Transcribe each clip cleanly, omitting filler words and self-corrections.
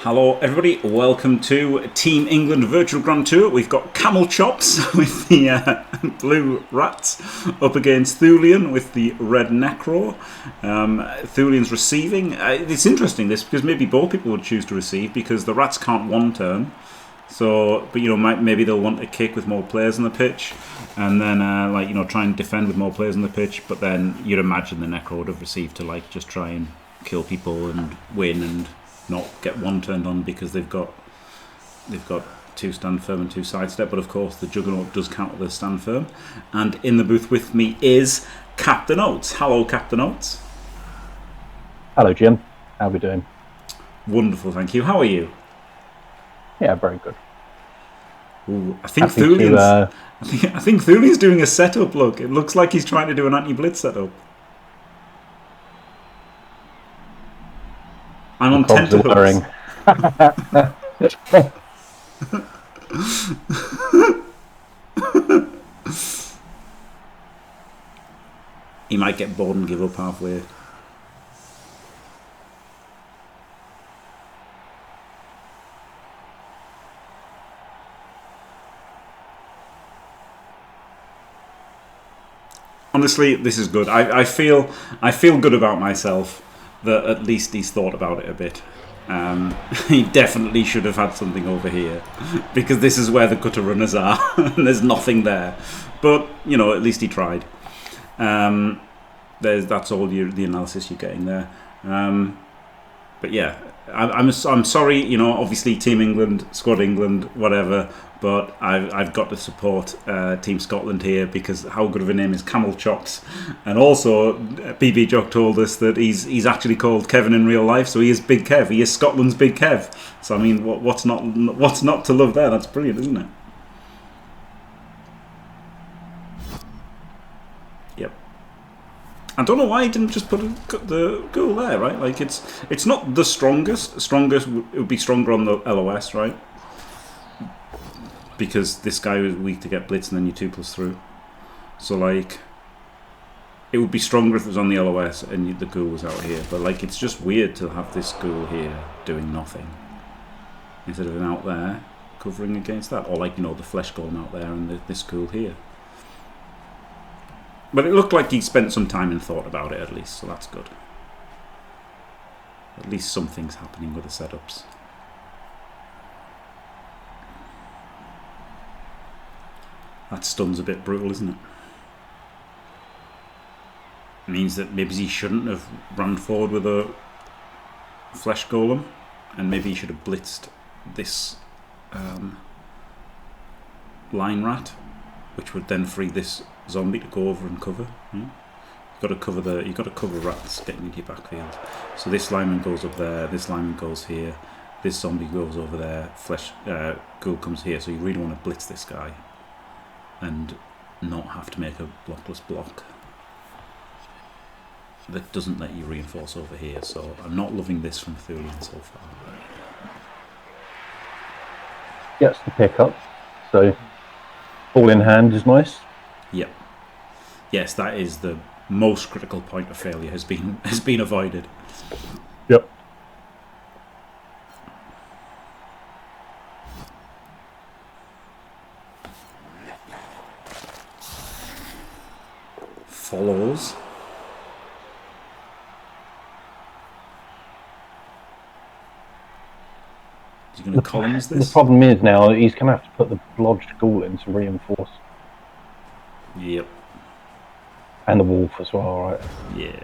Hello everybody, welcome to Team England Virtual Grand Tour. We've got Camelchops with the blue rats up against Thulean with the red Necro. Thulean's receiving. It's interesting this because maybe both people would choose to receive because the rats can't one turn. So, but maybe they'll want to kick with more players on the pitch, and then try and defend with more players on the pitch. But then you'd imagine the Necro would have received to just try and kill people and win and not get one turned on because they've got two stand firm and two sidestep. But of course the Juggernaut does counter the stand firm. And in the booth with me is Captain Oates. Hello, Captain Oates. Hello, Jim. How are we doing? Wonderful, thank you. How are you? Yeah, very good. Ooh, I think Thulean's doing a setup. Look, it looks like he's trying to do an anti-blitz setup. I'm on tenterhooks. He might get bored and give up halfway. Honestly, this is good. I feel good about myself. That at least he's thought about it a bit. He definitely should have had something over here because this is where the gutter runners are and there's nothing there. But at least he tried. That's all the analysis you're getting there. But yeah, I'm sorry. Obviously Team England, Squad England, whatever. But I've got to support Team Scotland here because how good of a name is Camelchops, and also BB Jock told us that he's actually called Kevin in real life, so he is Big Kev. He is Scotland's Big Kev. So I mean, what's not to love there? That's brilliant, isn't it? Yep. I don't know why he didn't just put the goal there, right? Like it's not the strongest. Strongest it would be stronger on the LOS, right? Because this guy was weak to get blitz and then you 2+ through. So it would be stronger if it was on the LOS and the ghoul was out here. But it's just weird to have this ghoul here doing nothing instead of him out there covering against that, or the flesh golem out there and this ghoul here. But it looked like he spent some time and thought about it at least, so that's good. At least something's happening with the setups. That stun's a bit brutal, isn't it? It means that maybe he shouldn't have run forward with a flesh golem, and maybe he should have blitzed this line rat, which would then free this zombie to go over and cover. You've got to cover rats getting into your backfield. So this lineman goes up there, this lineman goes here, this zombie goes over there, flesh ghoul comes here. So you really want to blitz this guy and not have to make a blockless block that doesn't let you reinforce over here. So I'm not loving this from Thulean so far. Gets the pickup, so ball in hand is nice. Yep. Yes, that is the most critical point of failure has been avoided. Yep. Follows. Is he going to columns this? The problem is now he's going to have to put the lodged ghoul in to reinforce. Yep. And the wolf as well, right? Yeah.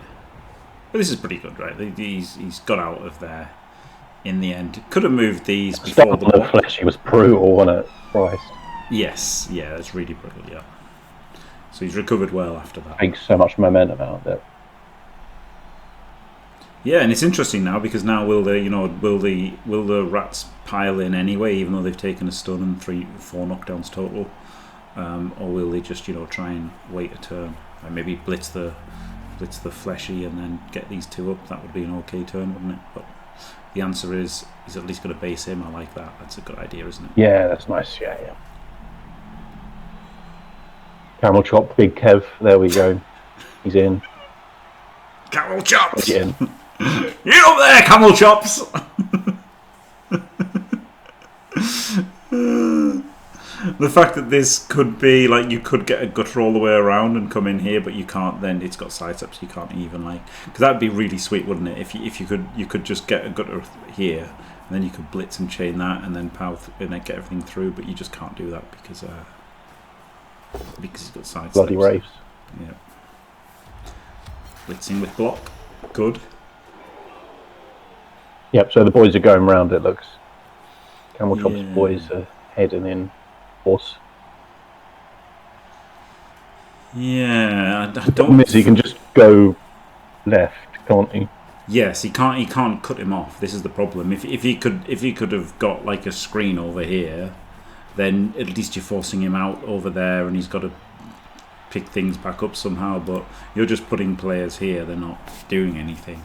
But this is pretty good, right? He's got out of there in the end. Could have moved these before the block. Fleshy was brutal, wasn't it? Christ. Yes, yeah, it's really brutal, yeah. So he's recovered well after that. Takes so much momentum out of it. Yeah, and it's interesting now because now will the rats pile in anyway, even though they've taken a stun and 3-4 knockdowns total, or will they just try and wait a turn and maybe blitz the fleshy and then get these two up? That would be an okay turn, wouldn't it? But the answer is he's at least going to base him. I like that. That's a good idea, isn't it? Yeah, that's nice. Yeah. Camelchop, Big Kev. There we go. He's in. Camelchops! He's in. You're up there, Camelchops! The fact that this could be like you could get a gutter all the way around and come in here, but you can't. Then it's got side steps. You can't even like because that'd be really sweet, wouldn't it? If you could just get a gutter here, and then you could blitz and chain that, and then power and then get everything through. But you just can't do that because it's got side Bloody steps. Wraiths. Yeah. Blitzing with block. Good. Yep. So the boys are going round. It looks. Camelchops boys are heading in. Horse. Yeah, I The don't. he can just go left, can't he? Yes, he can't. He can't cut him off. This is the problem. If he could have got like a screen over here, then at least you're forcing him out over there, and he's got to pick things back up somehow. But you're just putting players here; they're not doing anything.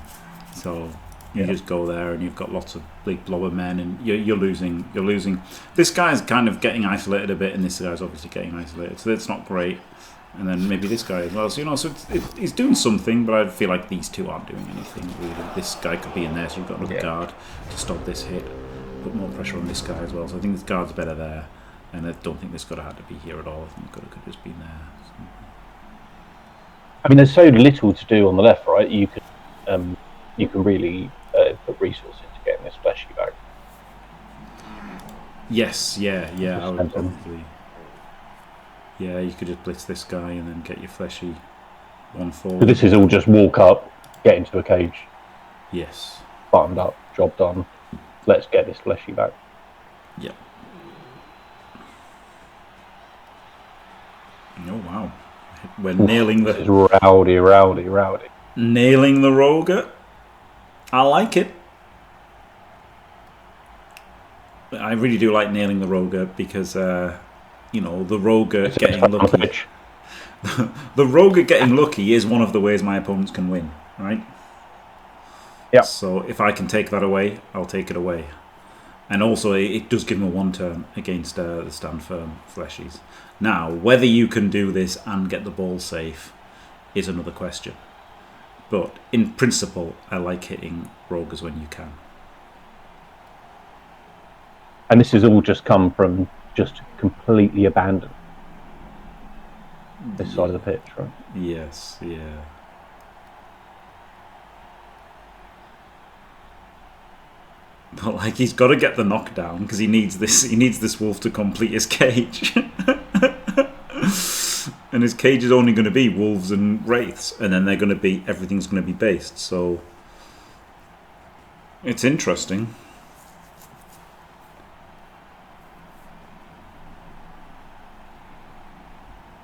So you just go there, and you've got lots of big blobber men, and you're losing. You're losing. This guy's kind of getting isolated a bit, and this guy's obviously getting isolated. So that's not great. And then maybe this guy as well. So so he's doing something, but I feel like these two aren't doing anything really. This guy could be in there, so you've got another guard to stop this hit. Put more pressure on this guy as well. So I think this guard's better there, and I don't think this guy had to be here at all. I think it could have just been there. So. I mean, there's so little to do on the left, right? You can really put resources into getting this fleshy back. Yes, yeah. I would probably. Yeah, you could just blitz this guy and then get your fleshy one forward. So this is all just walk up, get into a cage. Yes. Buttoned up, job done. Let's get this fleshy back. Yep. Oh wow. We're nailing the... This is rowdy. Nailing the Roger. I like it. I really do like nailing the Roger because... you know, the Roger getting lucky. The Roger getting lucky is one of the ways my opponents can win, right? Yeah. So if I can take that away, I'll take it away. And also, it does give him a one turn against the stand firm fleshies. Now, whether you can do this and get the ball safe is another question. But in principle, I like hitting Rogers when you can. And this has all just come from just completely abandoned this side of the pitch, right? Yes, yeah. But like he's got to get the knockdown because he needs this wolf to complete his cage. And his cage is only going to be wolves and wraiths, and then everything's going to be based. So it's interesting.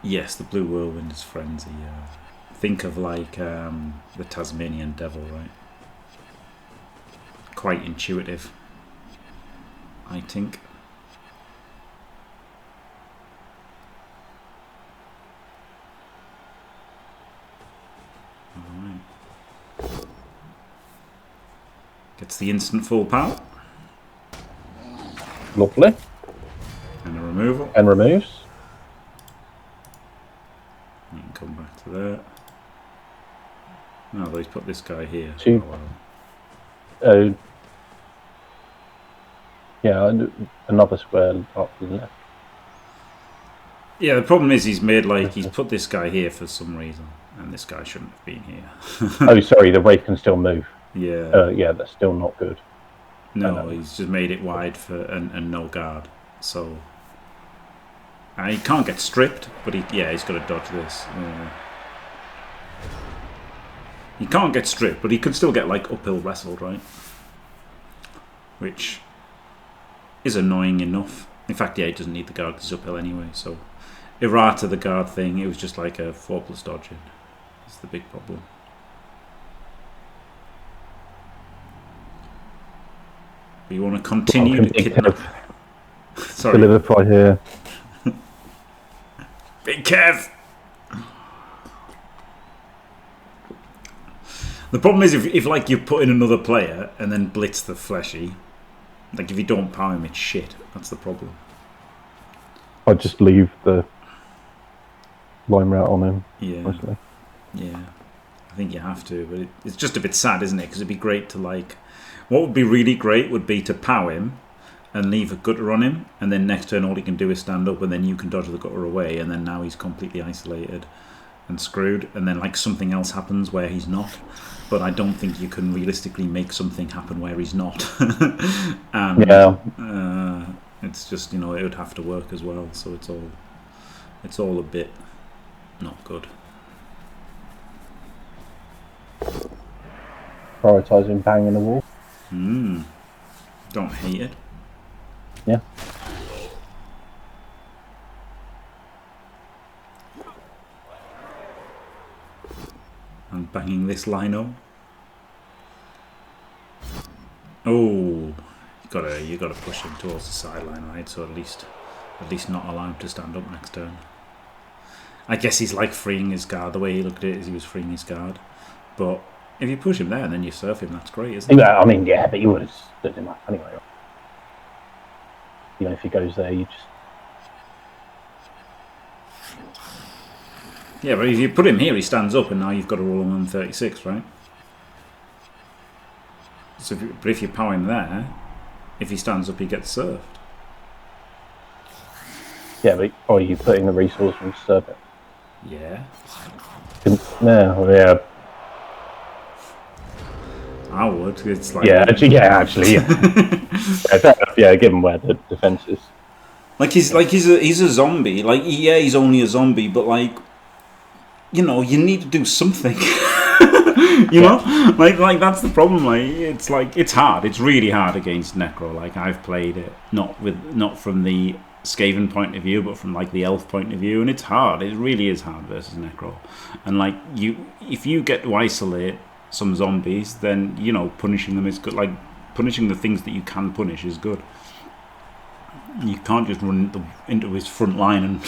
Yes, the blue whirlwind is frenzy. Think of like the Tasmanian devil, right? Quite intuitive, I think. Alright. Gets the instant full power. Lovely. And a removal. And removes. You can come back to that. No, he's put this guy here. Two. Yeah, another square up to the left. Yeah, the problem is he's put this guy here for some reason, and this guy shouldn't have been here. Oh, sorry, the wraith can still move. Yeah. Yeah, that's still not good. No, he's just made it wide for and no guard. So he can't get stripped, but he's got to dodge this. He can't get stripped, but he could still get like uphill wrestled, right? Which is annoying enough. In fact, he doesn't need the guard because he's uphill anyway. So errata the guard thing, it was just like a 4+ dodging. That's the big problem. But you want to continue to kidnap. Sorry. Deliver right here. Big Kev! The problem is if like you put in another player and then blitz the fleshy, like if you don't power him, it's shit. That's the problem. I'd just leave the lime route on him. Yeah. Mostly. Yeah. I think you have to, but it's just a bit sad, isn't it? Because it'd be great to like... What would be really great would be to power him and leave a gutter on him, and then next turn all he can do is stand up, and then you can dodge the gutter away, and then now he's completely isolated and screwed, and then like something else happens where he's not. But I don't think you can realistically make something happen where he's not. And, yeah. It's just, you know, it would have to work as well, so it's all a bit not good. Prioritising banging the wall. Don't hate it. Yeah. And banging this lino. Oh, you gotta push him towards the sideline, right? So at least not allow him to stand up next turn. I guess he's like freeing his guard. The way he looked at it is he was freeing his guard. But if you push him there and then you surf him, that's great, isn't it? Yeah, I mean, yeah, but you would have stood him up anyway. You know, if he goes there, you just... Yeah, but if you put him here, he stands up, and now you've got to roll him on 36, right? So, but if you power him there, if he stands up, he gets served. Yeah, but are you putting the resource and serve it? Yeah. No, yeah. I would. It's like actually, yeah. Fair enough, yeah, given where the defense is. He's a zombie. Like, yeah, he's only a zombie, but like, you know, you need to do something. You know, like that's the problem. Like it's hard. It's really hard against Necro. Like I've played it not from the Skaven point of view, but from like the elf point of view, and it's hard. It really is hard versus Necro. And like if you get to isolate some zombies, then you know punishing them is good. Like punishing the things that you can punish is good. You can't just run into his front line and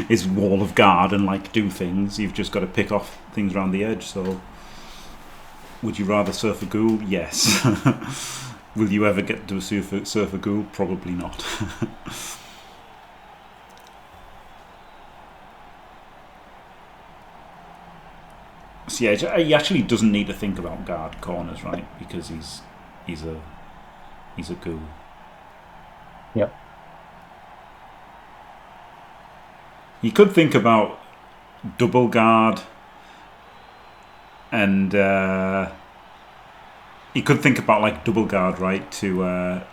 his wall of guard and like do things. You've just got to pick off things around the edge. So, would you rather surf a ghoul? Yes. Will you ever get to surf a ghoul? Probably not. So yeah, he actually doesn't need to think about guard corners, right? Because he's a ghoul. Yep. You could think about double guard, and you could think about like double guard, right? To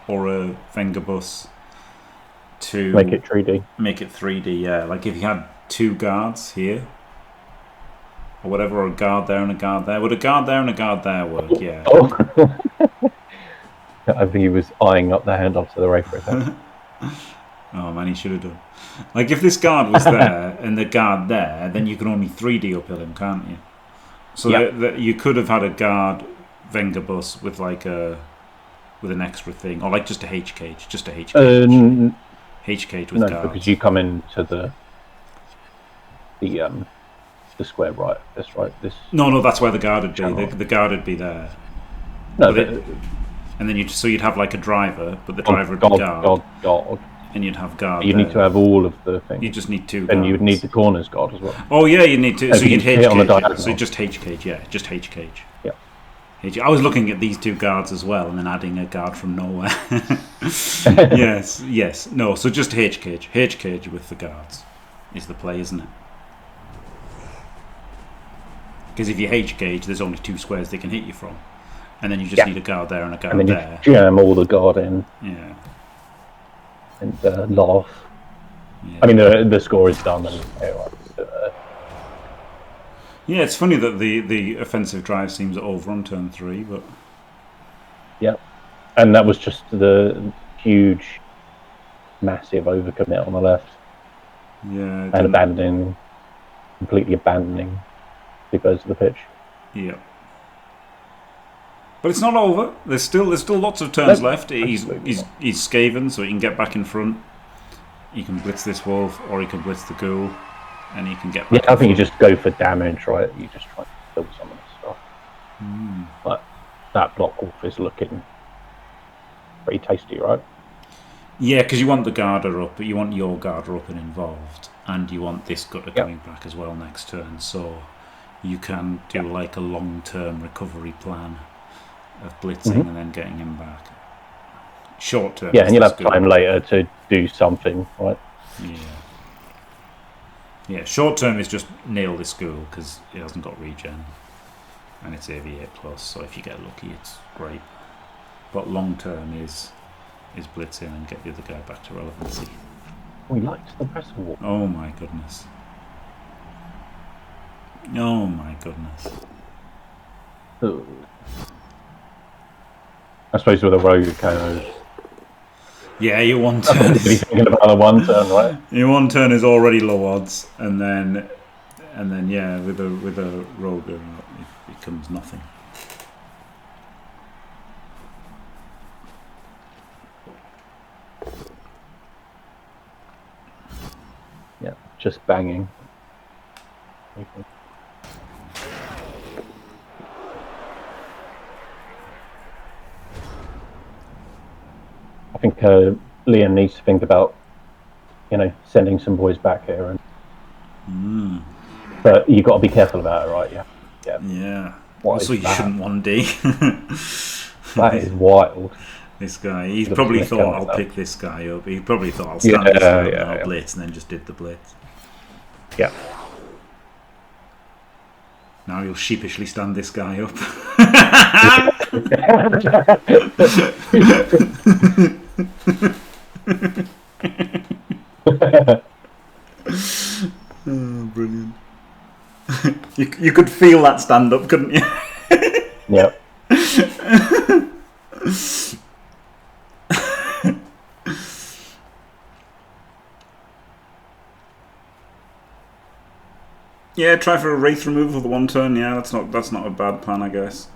or a Vengabus to make it 3D. Make it 3D, yeah. Like if you had two guards here, or whatever, or a guard there and a guard there. Would a guard there and a guard there work? Yeah. Oh. I think he was eyeing up the handoff to the Wraith for a second. Oh man, he should have done. Like if this guard was there and the guard there, then you can only 3D uphill him, can't you? So that you could have had a guard Vengabus with like with an extra thing, or like just a H cage, H cage with guards. Because you come into the square right. This right. This. No, that's where the guard would be. The guard would be there. No, and then you'd have like a driver, but the driver would be guard. And you'd have guard. You need to have all of the things. You just need two. And you would need the corners guard as well. Oh yeah, you need to. So you'd H on the cage. So just H cage, yeah, just H cage. Yeah. I was looking at these two guards as well, and then adding a guard from nowhere. Yes, no. So just H cage with the guards is the play, isn't it? Because if you H cage, there's only two squares they can hit you from, and then you just need a guard there and a guard there. And then you jam all the guard in. Yeah. And laugh. Yeah. I mean, the score is done. And, yeah, it's funny that the offensive drive seems over on turn 3, but yeah, and that was just the huge, massive overcommit on the left. Yeah, and completely abandoning the birds of the pitch. Yeah. But it's not over. There's still lots of turns left. He's Skaven, so he can get back in front. He can blitz this wolf, or he can blitz the ghoul, and he can get back. Yeah, I think you just go for damage, right? You just try to kill some of the stuff. But that block wolf is looking pretty tasty, right? Yeah, because you want the Garter up, but you want your Garter up and involved, and you want this Gutter coming back as well next turn, so you can do like a long-term recovery plan of blitzing and then getting him back. short term. Yeah, and you'll have time later to do something, right? Yeah. Yeah, short term is just nail this school because it hasn't got regen. And it's AV8+, so if you get lucky, it's great. But long term is blitz in and get the other guy back to relevancy. We liked the press war. Oh my goodness. Oh my goodness. Ooh. I suppose with a rogue KO. Yeah, your one turn. Is thinking about the one turn, right? Your one turn is already low odds, and then yeah, with a rogue, it becomes nothing. Yeah, just banging. Okay. I think Liam needs to think about, sending some boys back here, but you got to be careful about it, right? Yeah. Yeah. What also, you shouldn't 1D. That is wild. This guy, he probably thought I'll pick this guy up. He probably thought I'll stand this guy up and I'll blitz, and then just did the blitz. Yeah. Now you'll sheepishly stand this guy up. Oh, brilliant. You could feel that stand up, couldn't you? Yep. Yeah, try for a wraith removal for the one turn. Yeah, that's not a bad plan, I guess.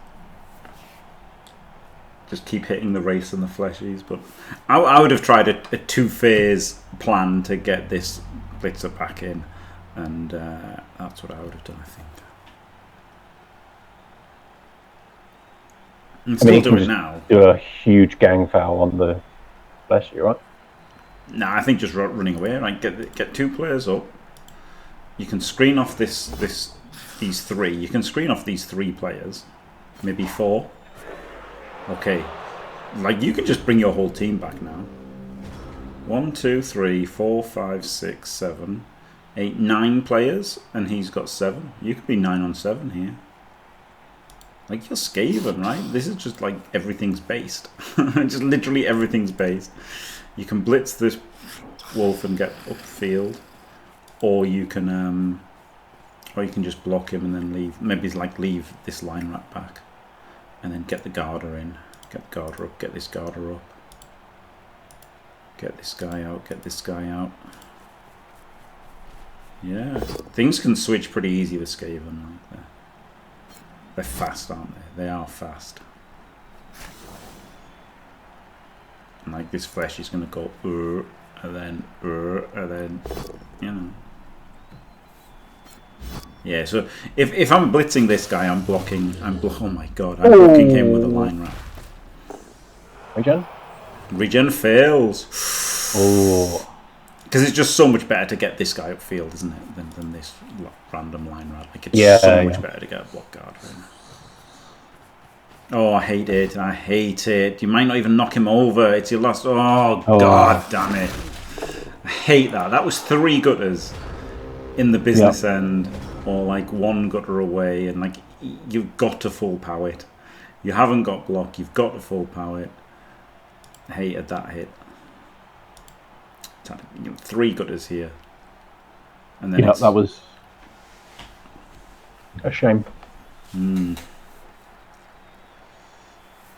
Just keep hitting the wraiths and the fleshies, but I would have tried a two-phase plan to get this blitzer back in, and that's what I would have done, I think. And still do it now. Do a huge gang foul on the fleshy, right? No, I think just running away. Right, get two players up. You can screen off these three. You can screen off these three players, maybe four. Okay, like you can just bring your whole team back now. 1, 2, 3, 4, 5, 6, 7, 8, 9 players, and he's got 7. You could be 9 on 7 here. Like you're Skaven, right? This is just like everything's based. Just literally everything's based. You can blitz this wolf and get upfield, or you can just block him and then leave. Maybe like leave this line rat back, and then get the Garter in. Get the Garter up. Get this Garter up. Get this guy out. Get this guy out. Yeah, things can switch pretty easy with Skaven. Like they're fast, aren't they? They are fast. And like this flesh is going to go and then you know. Yeah, so if I'm blitzing this guy, I'm blocking. Oh my god, I'm blocking him with a line rat. Regen? Regen fails. Oh. Because it's just so much better to get this guy upfield, isn't it, than this random line rat. Like it's so much better to get a block guard in. Oh, I hate it. I hate it. You might not even knock him over. It's your last. Oh, god damn it. I hate that. That was 3 gutters in the business end, or like 1 gutter away, and like you've got to full power it. You haven't got block. You've got to full power it. I hated that hit. 3 gutters here, and then that was a shame.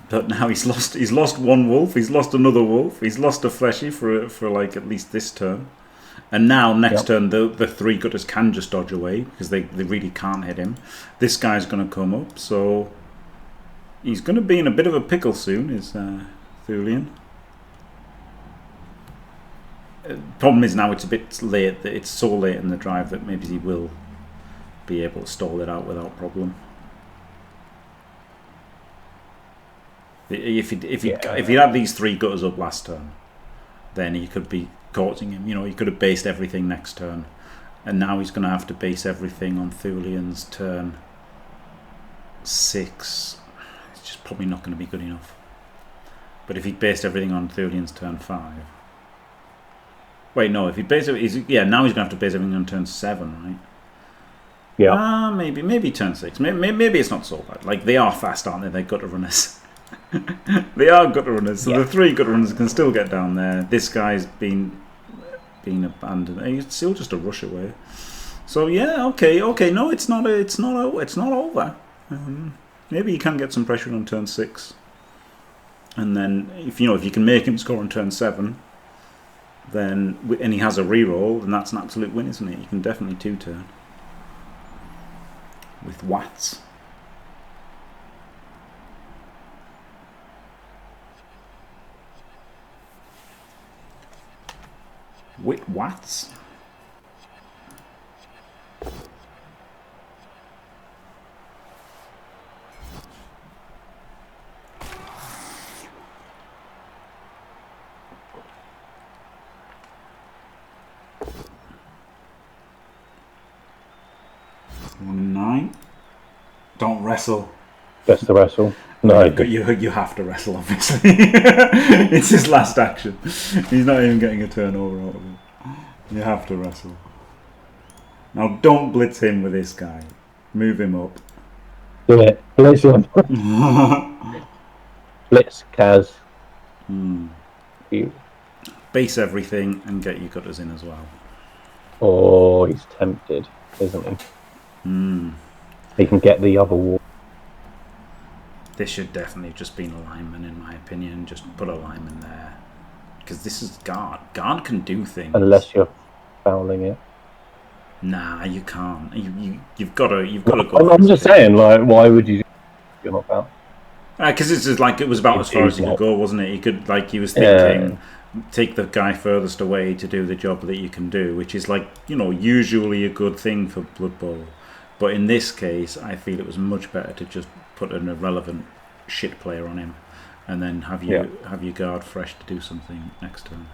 But now he's lost 1 wolf. He's lost another wolf. He's lost a fleshy for like at least this turn. And now next turn the 3 gutters can just dodge away because they really can't hit him. This guy's going to come up, so he's going to be in a bit of a pickle soon. Is Thulean. Problem is now it's a bit late. It's so late in the drive that maybe he will be able to stall it out without problem. If he had these 3 gutters up last turn, then he could be causing him. You know, he could have based everything next turn, and now he's going to have to base everything on Thulean's turn 6. It's just probably not going to be good enough. But if he based everything on Thulean's turn 5. Wait, no, if he based it, yeah, now he's going to have to base everything on turn 7, right? Yeah. Maybe turn 6. Maybe it's not so bad. Like, they are fast, aren't they? They're gutter runners. They are gutter runners. So the 3 gutter runners can still get down there. This guy's been abandoned. It's still just a rush away. So yeah, okay. No, it's not over. Maybe you can get some pressure on turn 6, and then if you can make him score on turn 7, then and he has a reroll, then that's an absolute win, isn't it? You can definitely 2-turn with Watts. With Watts. Don't wrestle. Best to wrestle. No, you have to wrestle, obviously. It's his last action. He's not even getting a turnover out of it. You have to wrestle. Now, don't blitz him with this guy. Move him up. Do it. Blitz him. Blitz Kaz. You. Base everything and get your gutters in as well. Oh, he's tempted, isn't he? He can get the other wall. This should definitely have just been a lineman, in my opinion. Just put a lineman there. Because this is guard. Guard can do things. Unless you're fouling it. Nah, you can't. You've got to go. I'm just saying, like, why would you? You're not fouling. Because it's just like it was about as far as he could go, wasn't it? He could, like, he was thinking, take the guy furthest away to do the job that you can do, which is like, usually a good thing for Blood Bowl. But in this case, I feel it was much better to just put an irrelevant shit player on him, and then have your guard fresh to do something next turn.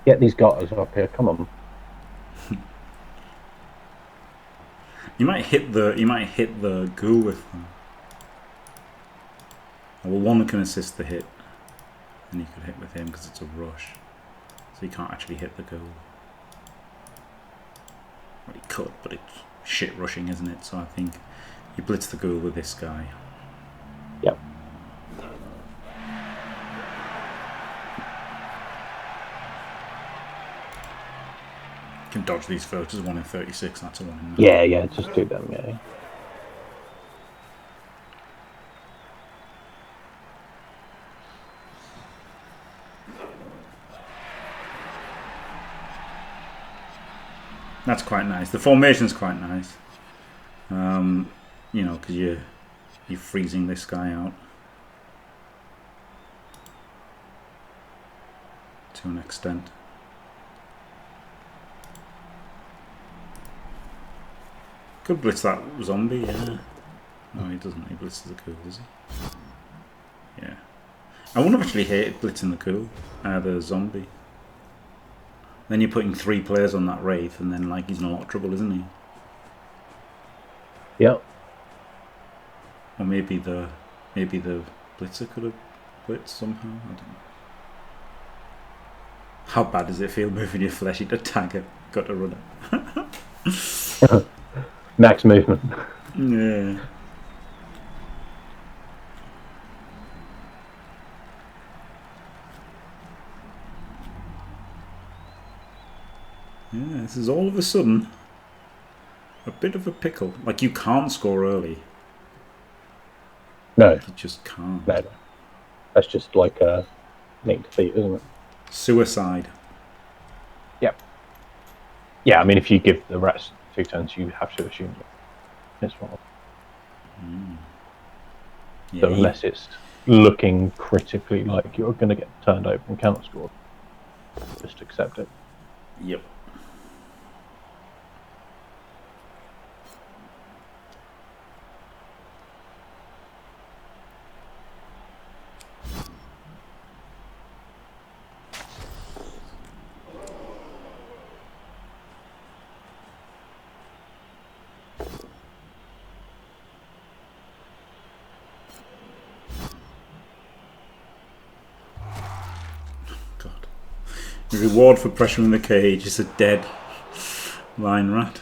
Get these gutters up here. Come on. You might hit the ghoul with them. Well, one can assist the hit, and you could hit with him because it's a rush, so you can't actually hit the ghoul. Well, he could, but it's shit rushing, isn't it? So I think you blitz the ghoul with this guy. Yep. You can dodge these first. There's 1 in 36. That's a 1 in 9. Yeah. Just do them. Yeah. That's quite nice. The formation's quite nice. Because you're freezing this guy out to an extent. Could blitz that zombie, yeah. No, he doesn't. He blitzes the ghoul, does he? Yeah. I wouldn't have actually hated blitzing the ghoul, the zombie. Then you're putting 3 players on that Wraith, and then like he's in a lot of trouble, isn't he? Yep. Or maybe the blitzer could have blitzed somehow. I don't know. How bad does it feel moving your fleshy to tag a gutter runner? Max movement. Yeah. Yeah, this is all of a sudden a bit of a pickle. Like, you can't score early. No. You just can't. No. That's just like a neat defeat, isn't it? Suicide. Yep. Yeah, I mean, if you give the rats 2 turns, you have to assume it's one. Yeah, So unless it's looking critically like you're going to get turned over and cannot score, just accept it. Yep. The reward for pressuring the cage is a dead line rat.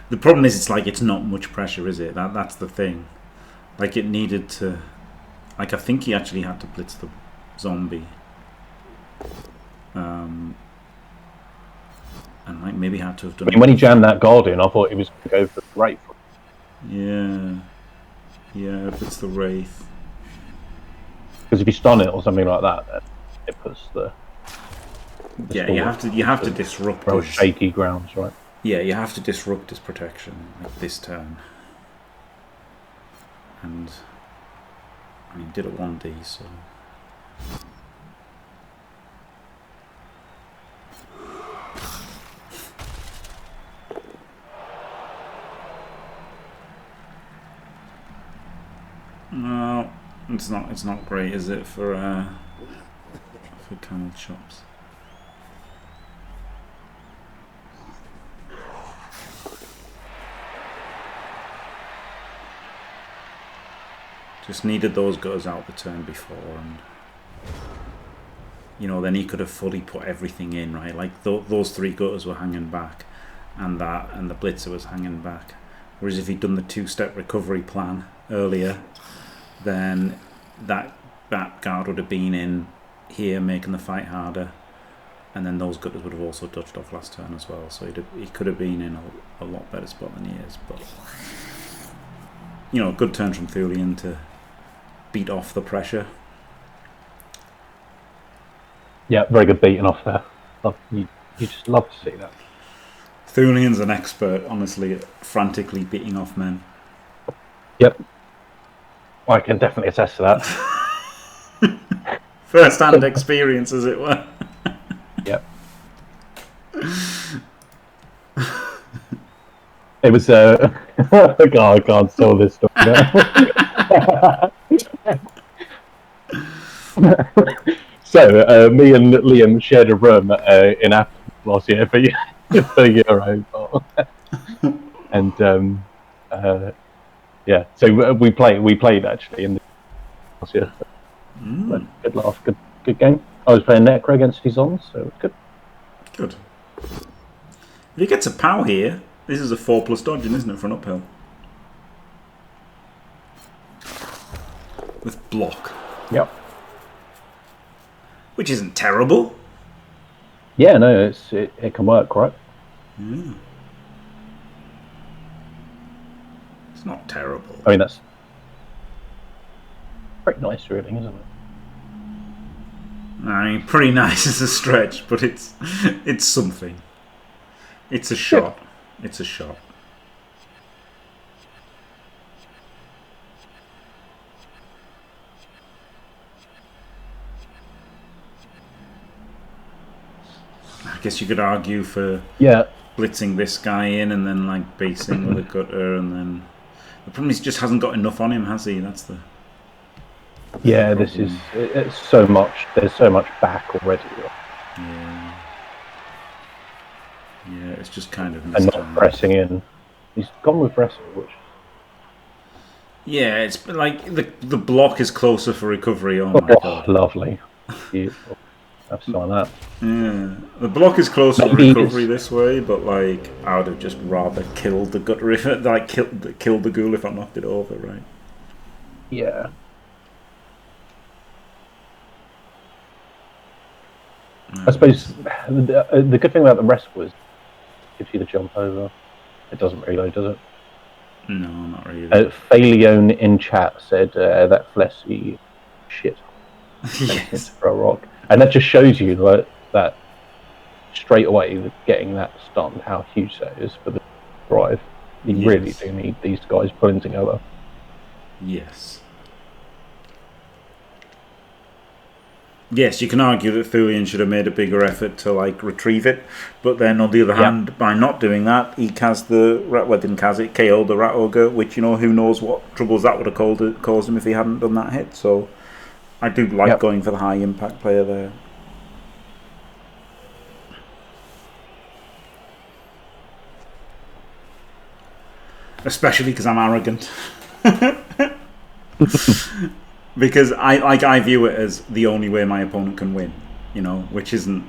The problem is, it's not much pressure, is it? That's the thing. Like, it needed to... Like, I think he actually had to blitz the zombie. And, like, maybe had to have done... I mean, when he jammed that guard in, I thought he was going to go for the Wraith. Yeah. Yeah, blitz the Wraith. Because if you stun it or something like that, then it puts the yeah, you have to disrupt those shaky grounds, right? Yeah, you have to disrupt his protection like this turn. And I mean, did a 1D, so. No, it's not great, is it, for Camelchops? Just needed those gutters out the turn before, and you know, then he could have fully put everything in, right? Like those three gutters were hanging back, and the blitzer was hanging back. Whereas if he'd done the two-step recovery plan earlier, then that guard would have been in here, making the fight harder, and then those gutters would have also dodged off last turn as well. So he could have been in a lot better spot than he is. But you know, good turn from Thulean to beat off the pressure. Yeah, very good beating off there. You just love to see that. Thulean's an expert, honestly, at frantically beating off men. Yep. I can definitely attest to that. First-hand experience, as it were. Yep. It was God, I can't tell this story now. So, me and Liam shared a room in Athens last year for Euro, and yeah. So we played actually in the last year. Good laugh, good game. I was playing Necro against his on, so it was good. Good. If he gets a POW here, this is a 4+ dodging, isn't it, for an uphill? With block. Yep. Which isn't terrible. Yeah, no, it can work, right? Yeah. It's not terrible. I mean, that's pretty nice, really, isn't it? I mean, pretty nice is a stretch, but it's something. It's a shot. Yeah. It's a shot. I guess you could argue for blitzing this guy in and then like basing with a gutter, and then the problem is he just hasn't got enough on him, has he? That's the this is it's so much. There's so much back already. Yeah, it's just kind of and not pressing in. He's gone with wrestle, which. Yeah, it's like the block is closer for recovery. Oh my god, lovely, beautiful. I've seen that. Yeah, the block is closer for recovery this way, but like I would have just rather killed the gutter if it, like killed the ghoul if I knocked it over, right? Yeah. I suppose the good thing about the wrestle is it gives you the jump over. It doesn't reload, does it? No, not really. Thulean in chat said that fleshy shit. Yes. For a rock. And that just shows you like, that straight away, getting that stunned, how huge that is for the drive. You really do need these guys pulling together. Yes. Yes, you can argue that Thulean should have made a bigger effort to like retrieve it, but then on the other hand, by not doing that, he KO'd the Rat Ogre, which, you know, who knows what troubles that would have caused him if he hadn't done that hit. So I do like going for the high impact player there. Especially because I'm arrogant. because I view it as the only way my opponent can win, you know, which isn't,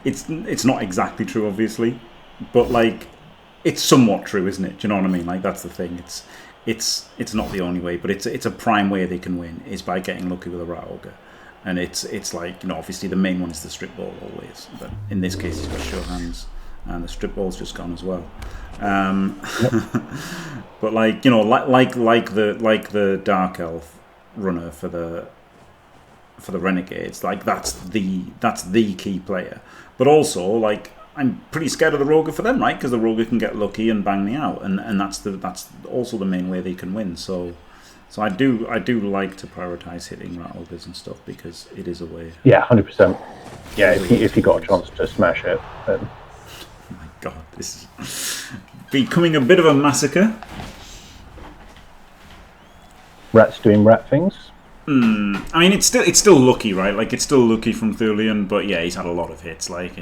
it's not exactly true, obviously, but like it's somewhat true, isn't it? Do you know what I mean? Like that's the thing. It's not the only way, but it's a prime way they can win is by getting lucky with a rat ogre, and it's like, you know, obviously the main one is the strip ball always, but in this case he's got show hands, and the strip ball's just gone as well. But like, you know, like the dark elf runner for the renegades, like that's the key player. But also, like, I'm pretty scared of the rogue for them, right? Because the rogue can get lucky and bang me out, and that's also the main way they can win. So I do like to prioritize hitting rat ogres and stuff, because it is a way. Yeah, 100%. Yeah, if you got a chance to smash it, then. Oh my god, this is becoming a bit of a massacre. Rats doing rat things. I mean, it's still lucky, right? Like, it's still lucky from Thulean, but yeah, he's had a lot of hits. Like,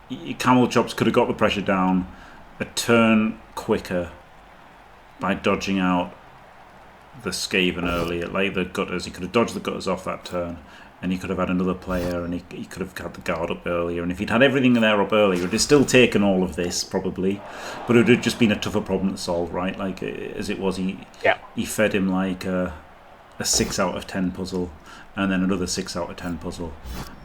Camelchops could have got the pressure down a turn quicker by dodging out the Skaven earlier, like the gutters. He could have dodged the gutters off that turn, and he could have had another player, and he could have had the guard up earlier. And if he'd had everything there up earlier, he'd have still taken all of this, probably, but it would have just been a tougher problem to solve, right? Like, as it was, he fed him like a 6 out of 10 puzzle, and then another 6 out of 10 puzzle,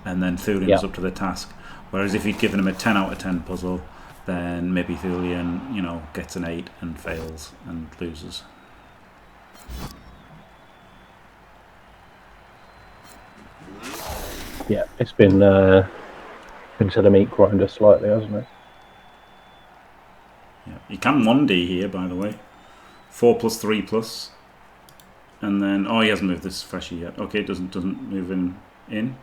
and then Thulean was up to the task. Whereas if he'd given him a 10 out of 10 puzzle, then maybe Thulean, you know, gets an 8 and fails and loses. Yeah, it's been into the meat grinder slightly, hasn't it? Yeah, you can 1D here, by the way. 4 plus 3 plus. And then, oh, he hasn't moved this freshie yet. Okay, it doesn't move in.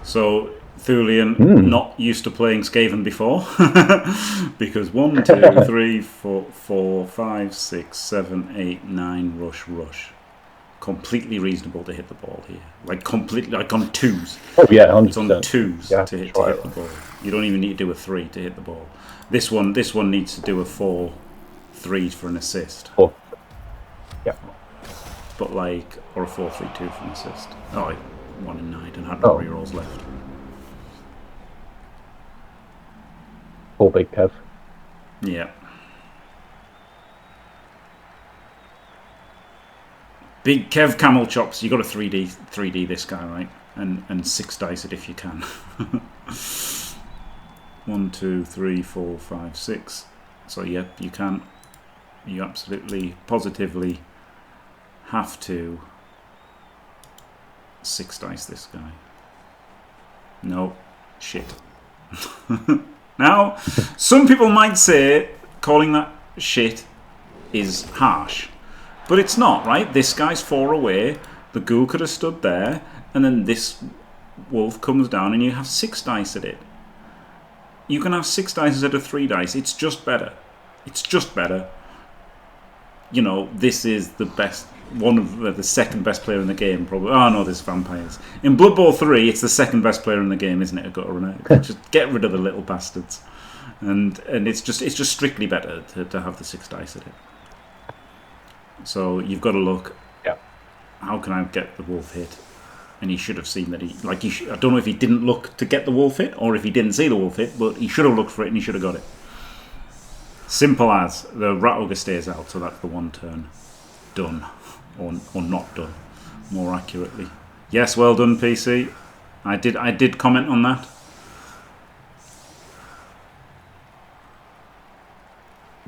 So Thulean not used to playing Skaven before, because 1, 2, 3, 4, 5, 6, 7, 8, 9 rush. Completely reasonable to hit the ball here. Like completely, like on 2s. Oh yeah, 100%. It's on 2s to hit the ball. You don't even need to do a 3 to hit the ball. This one needs to do a 4, 3 for an assist. 4. Yeah. But like, or a 4, 3, 2 for an assist. Oh, like 1 in 9 and had no rerolls left. 4 big Kev. Yeah. Big Kev Camelchops. You got a 3D this guy, right? And 6 dice it if you can. 1, 2, 3, 4, 5, 6. So yeah, you can. You absolutely, positively have to 6 dice this guy. No, shit. Now, some people might say calling that shit is harsh, but it's not, right? This guy's 4 away. The ghoul could have stood there, and then this wolf comes down, and you have 6 dice at it. You can have 6 dice instead of 3 dice. It's just better. It's just better. You know, this is the best, one of the second best player in the game, probably. Oh no, there's vampires. In Blood Bowl 3, it's the second best player in the game, isn't it? A gutter runner. Just get rid of the little bastards, and it's just strictly better to have the 6 dice at it. So you've got to look. Yeah. How can I get the wolf hit? And he should have seen that I don't know if he didn't look to get the wolf hit or if he didn't see the wolf hit, but he should have looked for it and he should have got it. Simple as. The rat ogre stays out, so that's the 1 turn done, or not done, more accurately. Yes, well done, PC. I did comment on that.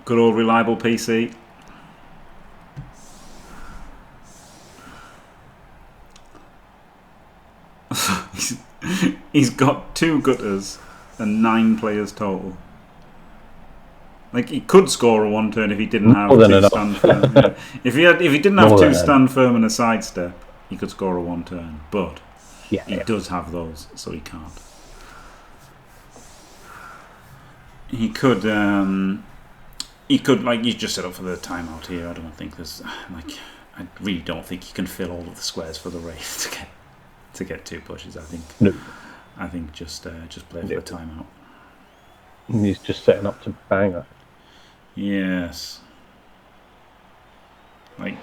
Good old reliable PC. He's got 2 gutters and 9 players total. Like, he could score a 1 turn if he didn't have 2 stand firm. Yeah. If he didn't have 2 stand firm and a sidestep, he could score a 1 turn. But he does have those, so he can't. He could like, you just set up for the timeout here. I don't think there's I really don't think you can fill all of the squares for the Wraith to get 2 pushes. I think. No. I think just play for the timeout. He's just setting up to bang her. Yes. Like,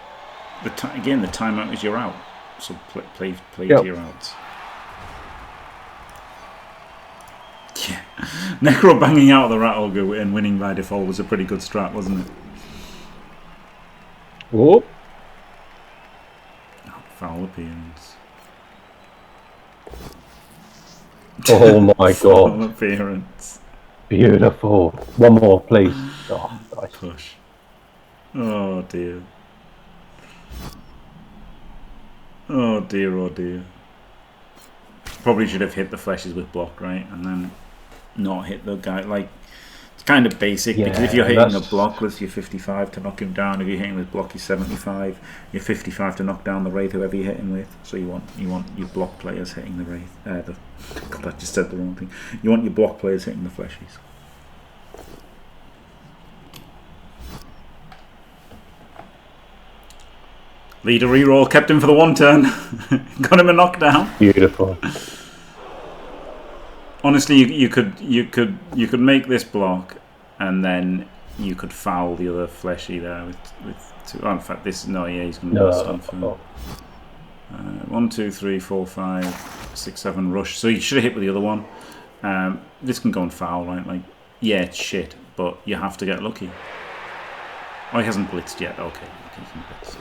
Again, the timeout is your out. So play Yep. to your outs. Yeah. Necro banging out the rat ogre and winning by default was a pretty good strat, wasn't it? Whoop. Oh, foul appearance. Oh my Foul god. appearance. Beautiful. One more, please. Oh, nice. Push. Oh dear. Oh dear, oh dear. Probably should have hit the fleshes with block, right? And then not hit the guy. Like, it's kind of basic, because if you're hitting a block with your 55 to knock him down, if you're hitting with block, you're 75. You're 55 to knock down the wraith, whoever you're hitting with. So you want your block players hitting the wraith. God, I just said the wrong thing. You want your block players hitting the fleshies. Leader reroll, kept him for the one turn. Got him a knockdown. Beautiful. Honestly, you could make this block, and then you could foul the other fleshy there with two. Oh, in fact, this he's going to be stunned for 1, 2, 3, 4, 5, 6, 7 rush. So you should have hit with the other one. This can go and foul, right? Like, yeah, it's shit, but you have to get lucky. Oh, he hasn't blitzed yet. Okay, he can blitz.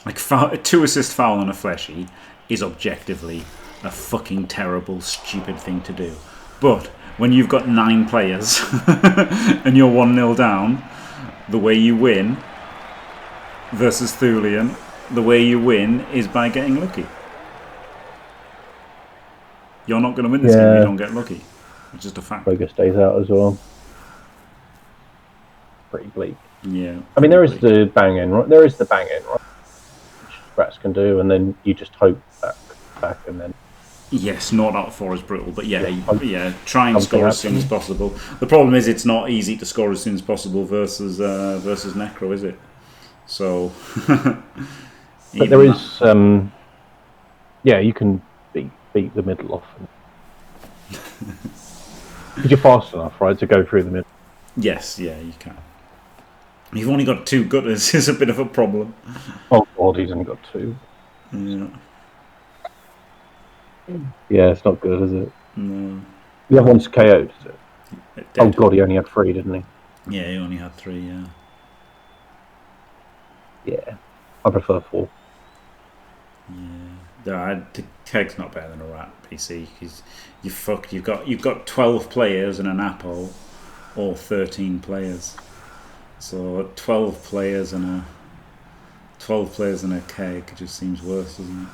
Like, 2-assist foul on a fleshy is objectively a fucking terrible, stupid thing to do. But when you've got 9 players and you're 1-0 down, the way you win versus Thulean, the way you win is by getting lucky. You're not going to win this game if you don't get lucky. It's just a fact. Roger stays out as well. Pretty bleak. Yeah. I mean, there is the bang-in, right? There is the bang-in, right? Rats can do, and then you just hope back and then. Yes, not out of 4 is brutal, but yeah, try and score as soon as possible. The problem is it's not easy to score as soon as possible versus Necro, is it? So, but there is, you can beat the middle off. Because you're fast enough, right, to go through the middle. Yes, yeah, you can. You've only got 2 gutters is a bit of a problem. Oh god, he's only got 2. Yeah. Yeah, it's not good, is it? No. The other one's KO'd, is it? Oh god, he only had 3, didn't he? Yeah, he only had 3, yeah. Yeah. I prefer 4. Yeah. Keg's not better than a rat, PC, because you're fucked. You've got 12 players and an apple, or 13 players. So 12 players and a keg just seems worse, doesn't it?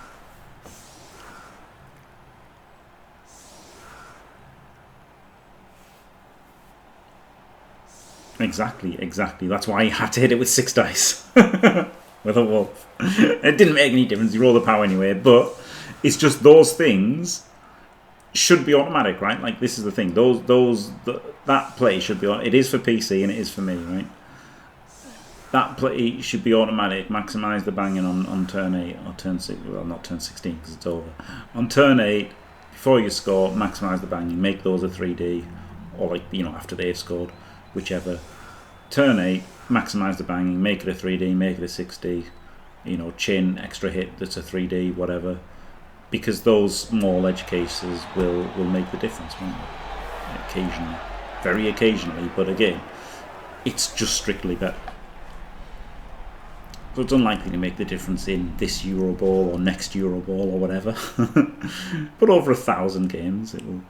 Exactly. That's why he had to hit it with 6 dice with a wolf. It didn't make any difference. He rolled the power anyway, but it's just those things should be automatic, right? Like, this is the thing. That play should be on. It is for PC and it is for me, right? That play should be automatic. Maximise the banging on turn 8 or turn 6. Well, not turn 16 because it's over. On turn 8, before you score, maximise the banging. Make those a 3D, or after they've scored, whichever. Turn 8, maximise the banging. Make it a 3D. Make it a 6D. Chin extra hit that's a 3D, whatever. Because those small edge cases will make the difference, won't they? Occasionally, very occasionally, but again, it's just strictly better. So it's unlikely to make the difference in this Euro Ball or next Euro Ball or whatever. But over 1,000 games, it will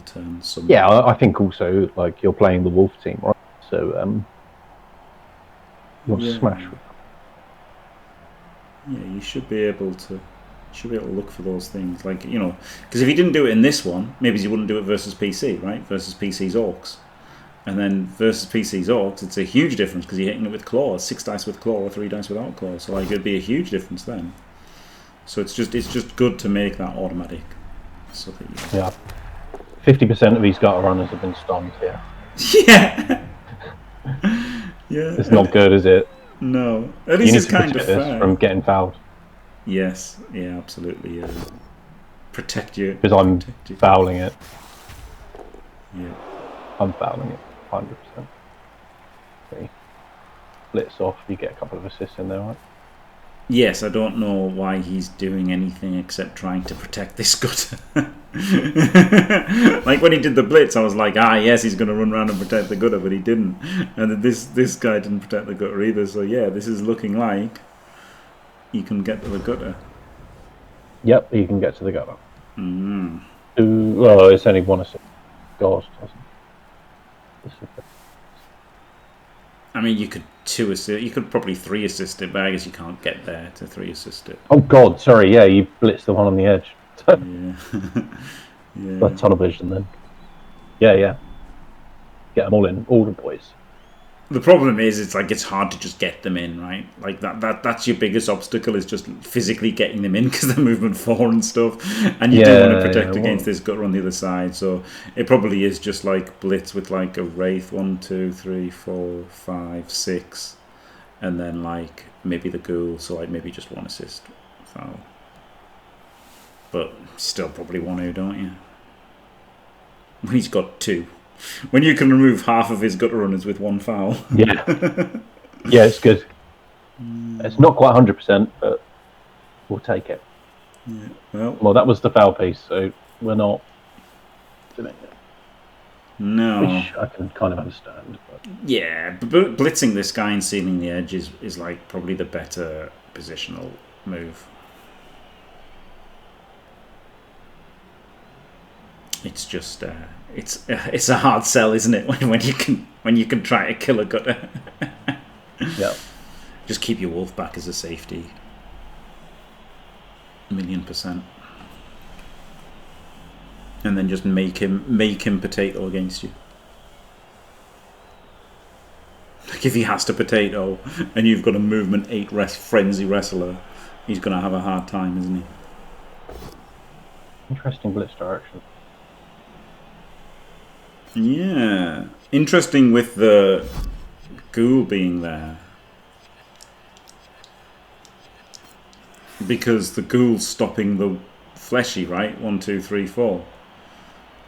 turn some. Yeah, I think also like you're playing the Wolf team, right? So you'll smash. Yeah, you should be able to. Look for those things, like because if he didn't do it in this one, maybe he wouldn't do it versus PC, right? Versus PC's Orcs. And then versus PC's Orcs, it's a huge difference because you're hitting it with claws, 6 dice with claw or 3 dice without claw. So it'd be a huge difference then. So it's just good to make that automatic. So that Yeah. 50% of these gutter runners have been stunned here. Yeah. Yeah. It's not good, is it? No. At least it's kind of fair. From getting fouled. Yes. Yeah. Absolutely. Protect you. Because I'm fouling it. Yeah. I'm fouling it. 100%. Okay. Blitz off, you get a couple of assists in there, right? Yes, I don't know why he's doing anything except trying to protect this gutter. Like when he did the blitz, I was like, yes, he's going to run around and protect the gutter, but he didn't. And then this guy didn't protect the gutter either, so yeah, this is looking like you can get to the gutter. Yep, you can get to the gutter. Mm. Well, it's only one assist. God, I mean, you could 2 assist, you could probably 3 assist it, but I guess you can't get there to 3 assist it. Oh God, sorry, yeah, you blitzed the one on the edge. Yeah. Yeah. That's tunnel vision then. Yeah. Get them all in, all the boys. The problem is, it's hard to just get them in, right? Like that's your biggest obstacle, is just physically getting them in because they're movement 4 and stuff, and you do want to protect against this gutter on the other side. So it probably is just like blitz with like a wraith 1, 2, 3, 4, 5, 6, and then like maybe the ghoul. So like maybe just 1 assist foul, but still probably 1 don't you? When he's got 2. When you can remove half of his gutter runners with 1 foul. Yeah. Yeah, it's good. It's not quite 100%, but we'll take it. Yeah. Well, that was the foul piece, so we're not doing it. No. Which I can kind of understand. But. Yeah, but blitzing this guy and sealing the edge is like probably the better positional move. It's just it's a hard sell, isn't it? When you can try to kill a gutter. Yeah. Just keep your wolf back as a safety. 1,000,000%. And then just make him potato against you. Like if he has to potato and you've got a movement 8 frenzy wrestler, he's gonna have a hard time, isn't he? Interesting blitz direction. Yeah, interesting with the ghoul being there, because the ghoul's stopping the fleshy, right? 1, 2, 3, 4.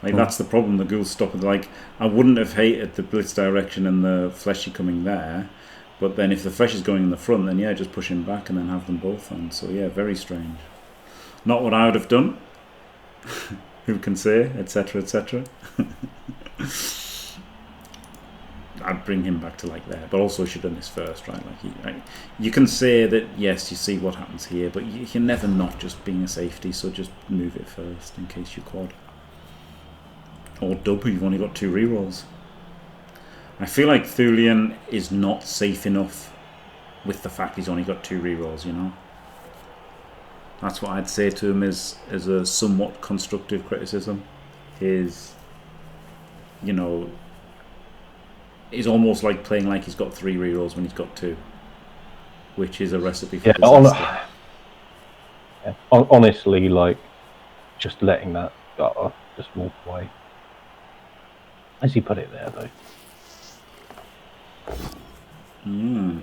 Like that's the problem. The ghoul's stopping. Like I wouldn't have hated the blitz direction and the fleshy coming there, but then if the flesh is going in the front, then yeah, just push him back and then have them both on. So yeah, very strange. Not what I would have done. Who can say, etc., etc. I'd bring him back to like there, but also should have done this first, right? Like you can say that yes, you see what happens here, but you can never not just being a safety. So just move it first in case you quad or dub. You've only got 2 rerolls. I feel like Thulean is not safe enough with the fact he's only got 2 rerolls. You know, that's what I'd say to him as a somewhat constructive criticism. Is, you know, it's almost like playing like he's got 3 rerolls when he's got 2, which is a recipe for disaster. Honestly, like just letting that gutter just walk away. As he put it there, though. Mm.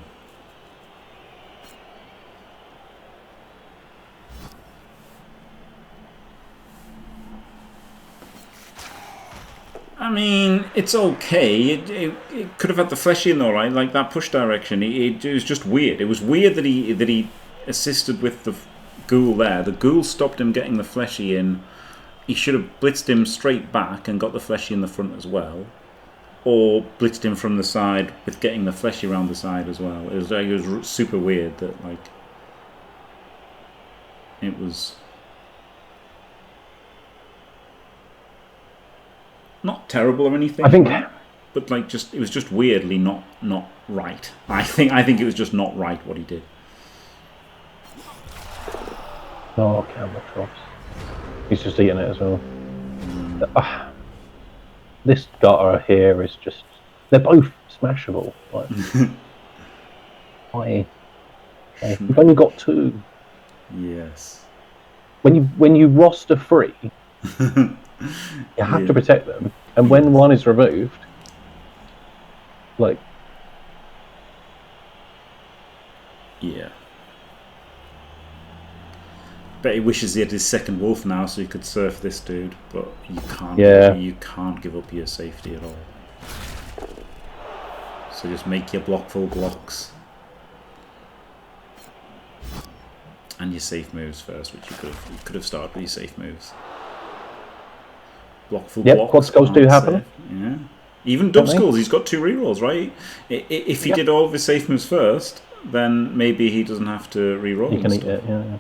I mean, it's okay. It could have had the fleshy in though, right? Like that push direction. It was just weird. It was weird that he assisted with the ghoul there. The ghoul stopped him getting the fleshy in. He should have blitzed him straight back and got the fleshy in the front as well, or blitzed him from the side with getting the fleshy around the side as well. It was super weird that like it was. Not terrible or anything, I think, but like it was just weirdly not right. I think it was just not right what he did. Oh, Camelchops. He's just eating it as well. This gutter here is just—they're both smashable. Like, why? You've only got 2. Yes. When you roster 3. You have to protect them, and when one is removed, like, yeah. Bet he wishes he had his second wolf now, so he could surf this dude. But you can't. Yeah. You can't give up your safety at all. So just make your blockful blocks. And your safe moves first, which you could have started with your safe moves. Blockful blocks. Quad skulls do happen. Yeah. Even dub skulls, he's got 2 rerolls, right? If he did all of his safe moves first, then maybe he doesn't have to reroll. He can eat it, yeah.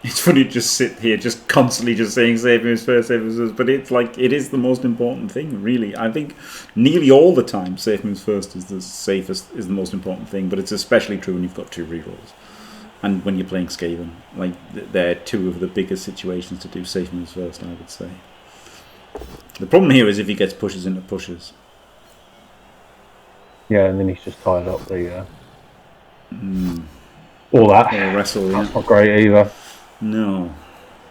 It's funny to just sit here, just constantly just saying save moves first, but it's like, it is the most important thing, really. I think nearly all the time, save moves first is the most important thing, but it's especially true when you've got 2 rerolls. And when you're playing Skaven, like, they're 2 of the biggest situations to do save moves first, I would say. The problem here is if he gets pushes into pushes. Yeah, and then he's just tied up the... all that. Wrestle, That's not great either. No.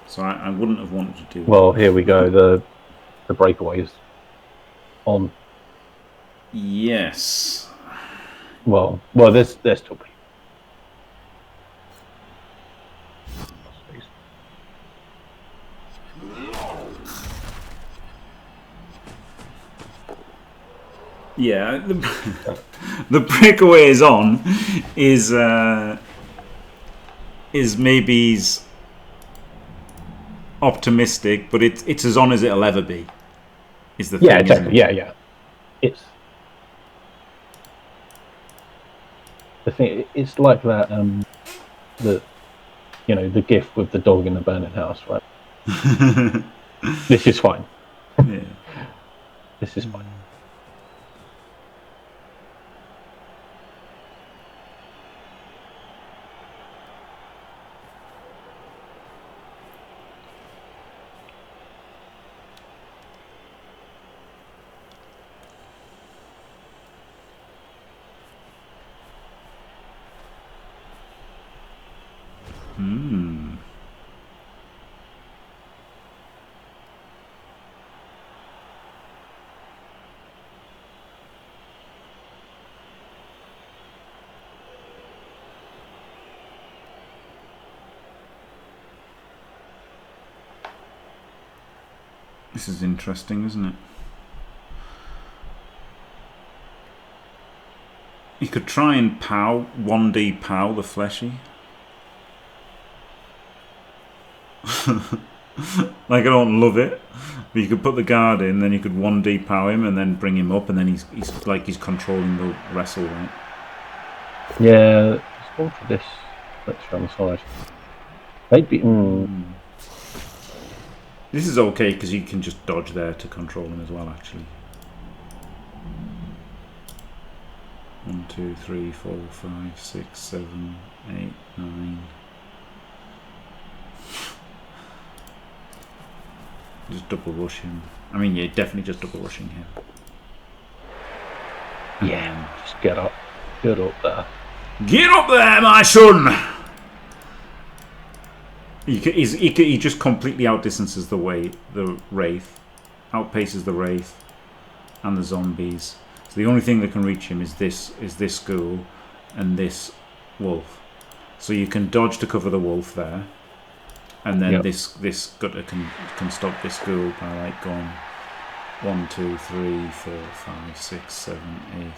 So I wouldn't have wanted to do that. Well, here we go. The breakaway is on. Yes. Well, there's still people. Yeah, the breakaway is on. Is maybe optimistic, but it's as on as it'll ever be. Is the thing, exactly. Yeah. It's the thing. It's like that. The GIF with the dog in the burning house, right? This is fine. Yeah. This is fine. This is interesting, isn't it? You could try and POW, 1D POW the fleshy. Like, I don't love it, but you could put the guard in, then you could 1D POW him and then bring him up, and then he's controlling the wrestle, right? Yeah, let's go for this. Let's try on the side. Maybe. This is okay because you can just dodge there to control him as well, actually. 1, 2, 3, 4, 5, 6, 7, 8, 9. Just double rush him. I mean, yeah, definitely just double rushing him. Yeah, just get up. Get up there. Get up there, my son! He just completely outdistances the Wraith. Outpaces the Wraith and the zombies. So the only thing that can reach him is this ghoul and this wolf. So you can dodge to cover the wolf there. And then this gutter can stop this ghoul by like going 1, 2, 3, 4, 5, 6, 7, 8,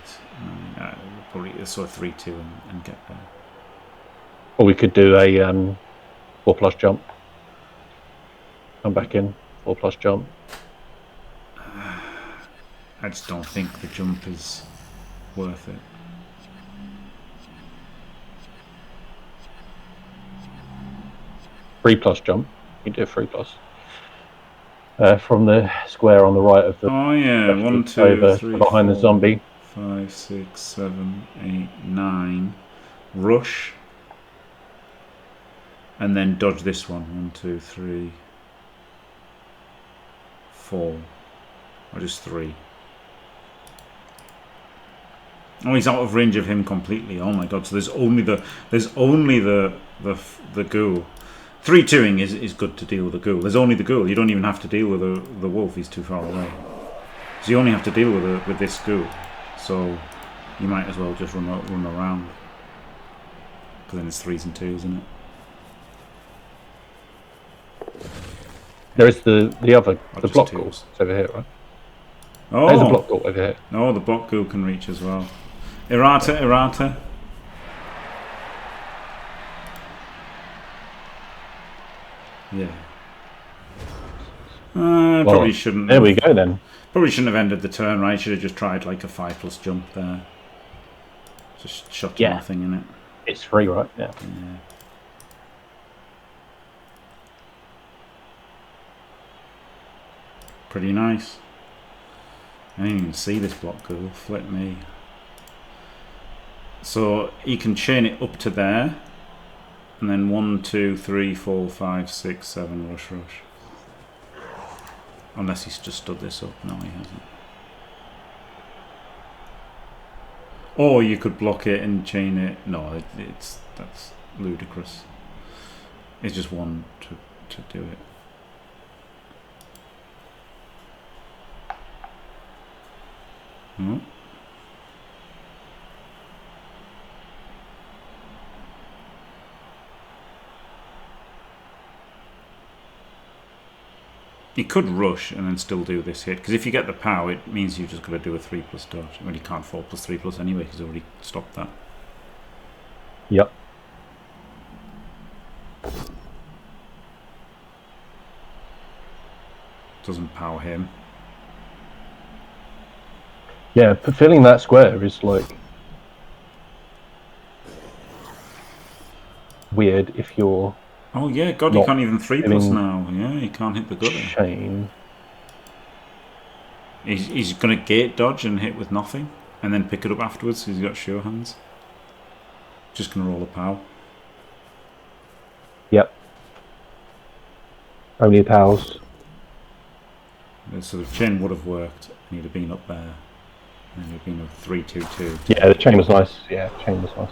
9. Probably sort of 3, 2 and get there. Or we could do a 4+ jump. Come back in 4+ jump. I just don't think the jump is worth it. 3+ jump. You can do a 3+. From the square on the right of the. Oh yeah, 1, 2, over 3, behind 4, the zombie. 5, 6, 7, 8, 9. Rush. And then dodge this one. 1, 2, 3, 4. Or just 3. Oh, he's out of range of him completely. Oh my god! So there's only the ghoul. 3-2ing is good to deal with the ghoul. There's only the ghoul. You don't even have to deal with the wolf. He's too far away. So you only have to deal with this ghoul. So you might as well just run around. Because then it's 3s and 2s, isn't it? There is the other, Or the just block twos? ghoul. It's over here, right? Oh, There's a block ghoul over here. No, the block ghoul can reach as well. Errata. Yeah. Probably shouldn't. There we go then. Probably shouldn't have ended the turn, right? Should have just tried like a 5+ jump there. Just shot to nothing in it. It's free, right? Yeah. Pretty nice. I didn't even see this block ghoul. Flip me. So you can chain it up to there, and then 1, 2, 3, 4, 5, 6, 7 rush. Unless he's just stood this up. No, he hasn't. Or you could block it and chain it. No, that's ludicrous. It's just one to do it. Oh. You could rush and then still do this hit, because if you get the power, it means you've just got to do a 3+ dodge. Well, you can't 4+3+ anyway, because he's already stopped that. Yep. Doesn't power him. Yeah, filling that square is like weird if you're. Oh yeah, God, you can't even 3+ now. Yeah, you can't hit the gutter. Chain. He's going to gate dodge and hit with nothing, and then pick it up afterwards. So he's got sure hands. Just going to roll a pow. Yep. Only pals. The sort of chain would have worked, and he'd have been up there. And he'd have been a 3-2-2. Yeah, the chain was nice. Yeah, chain was nice.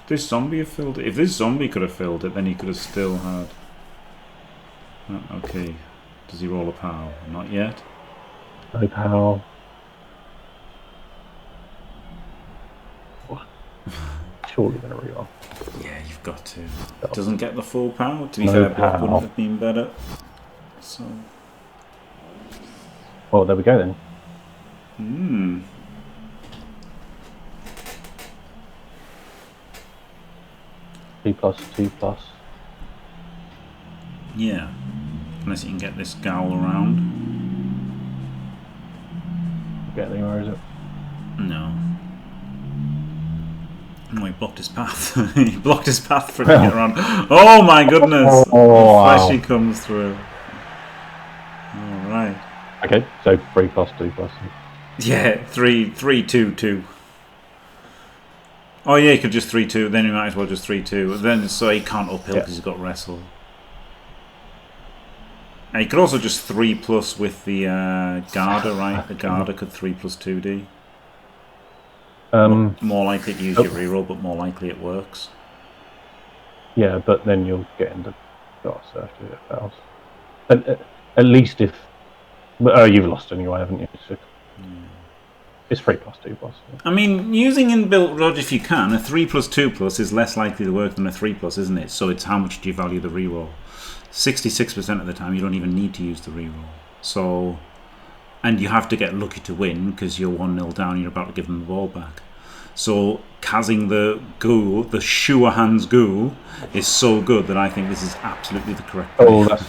This zombie have filled it. If this zombie could have filled it, then he could have still had. Okay. Does he roll a pow? Not yet. No pow. Surely going to reroll. Yeah, you've got to. Doesn't get the full power. To be No fair, block pow. wouldn't have been better. So. Well, there we go then. Hmm. Two plus. Yeah. Unless you can get this gowl around. Get anywhere, is it? No. No, he blocked his path. He blocked his path for it to get around. Oh my goodness! Oh, Flashy comes through. Alright. Okay, so 3+, 2+. Yeah, 3-2-2. Oh yeah, he could just 3-2. Then he might as well just 3-2. Then so he can't uphill because he's got wrestle. And he could also just 3+ with the Garda, right? The Garda could 3+ 2D. More likely to use your reroll, but more likely it works. Yeah, but then you'll get into faster after it fails. At least if. Oh, you've lost anyway, haven't you? So it's 3+, 2+. I mean, using inbuilt dodge if you can, a 3+, 2+ is less likely to work than a 3+, isn't it? So it's how much do you value the reroll? 66% of the time, you don't even need to use the reroll. So, and you have to get lucky to win because you're 1-0 down. You're about to give them the ball back. So, casing the ghoul, the sure hands ghoul, is so good that I think this is absolutely the correct play. Oh, that's.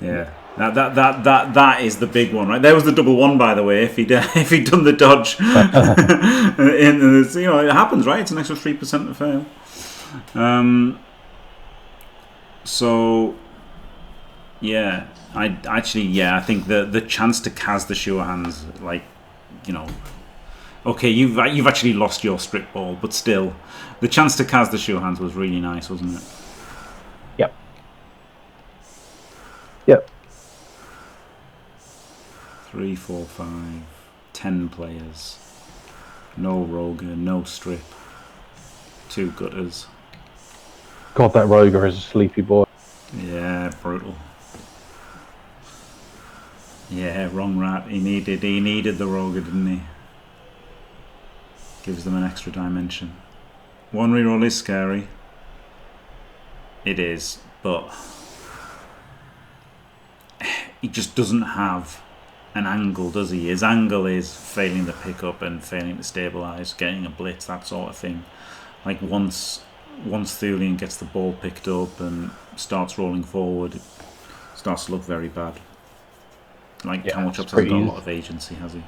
Yeah. That is the big one, right? There was the double one, by the way. If he'd done the dodge, it happens, right? It's an extra 3% to fail. So yeah, I think the chance to cast the sure hands, like, okay, you've actually lost your strip ball, but still, the chance to cast the sure hands was really nice, wasn't it? Yep. 3, 4, 5, 10 players. No Roger, no strip. 2 gutters. God, that Roger is a sleepy boy. Yeah, brutal. Yeah, wrong rat. He needed the Roger, didn't he? Gives them an extra dimension. 1 reroll is scary. It is, but he just doesn't have an angle, does he? His angle is failing the pickup and failing to stabilise, getting a blitz, that sort of thing. Like once Thulean gets the ball picked up and starts rolling forward, it starts to look very bad. Like Camelchops hasn't got a lot of agency, has he?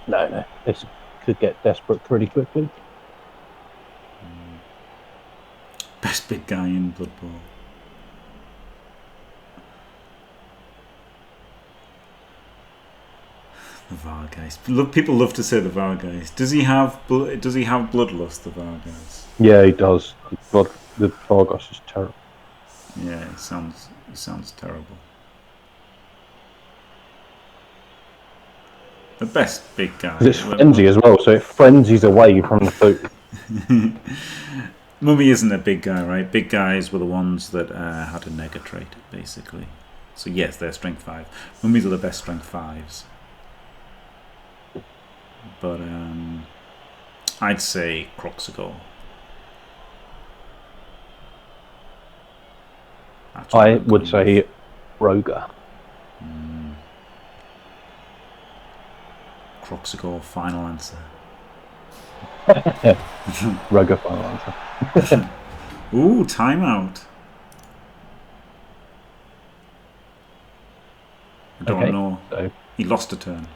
No. This could get desperate pretty quickly. Best big guy in Blood Bowl. The Vargeist. Look, people love to say the Vargeist. Does he have bloodlust? The Vargeist. Yeah, he does. The Vargeist is terrible. Yeah, he sounds terrible. The best big guy. It's frenzy as well, so it frenzies away from the food. Mummy isn't a big guy, right? Big guys were the ones that had a nega trait, basically. So yes, they're strength 5. Mummies are the best strength 5s. But I'd say Croxagore. I would say Roger. Croxagore, final answer. Roger, final answer. Ooh, timeout. I don't know. So. He lost a turn.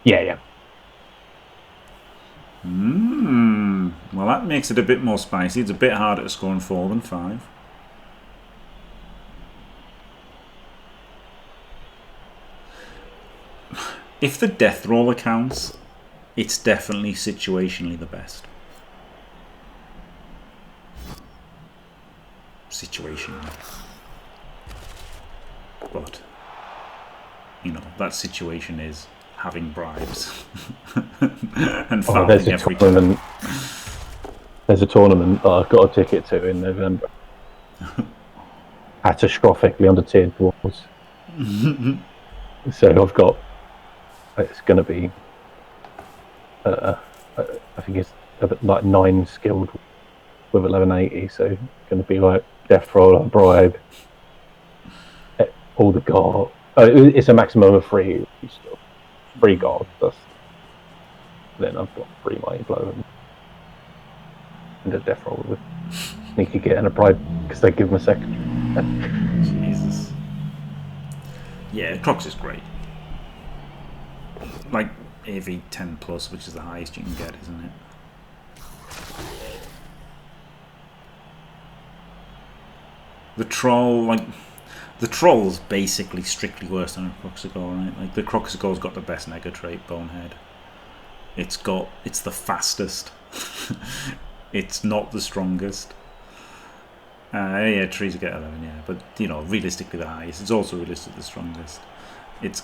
Yeah. Well, that makes it a bit more spicy. It's a bit harder to score in 4 than 5. If the death roller counts, it's definitely situationally the best. Situationally. But, you know, that situation is having bribes and fouling every time. There's a tournament that I've got a ticket to in November. Catastrophically under-tiered dwarves. So I've got... It's going to be... I think it's like 9 skilled with 1180, so it's going to be like death roll, bribe, all the guard. It's a maximum of 3 still. 3 guard. Then I've got 3 mighty blow and a death roll with sneaky get and a bribe because they give them a second. Jesus. Yeah, Crocs is great. Like AV 10 plus, which is the highest you can get, isn't it? The troll, the troll's basically strictly worse than a Croxagore, right? Like the Croxagore's got the best nega trait, Bonehead. It's the fastest. It's not the strongest. Yeah, trees get 11, yeah, but you know, realistically the highest. It's also realistically the strongest. It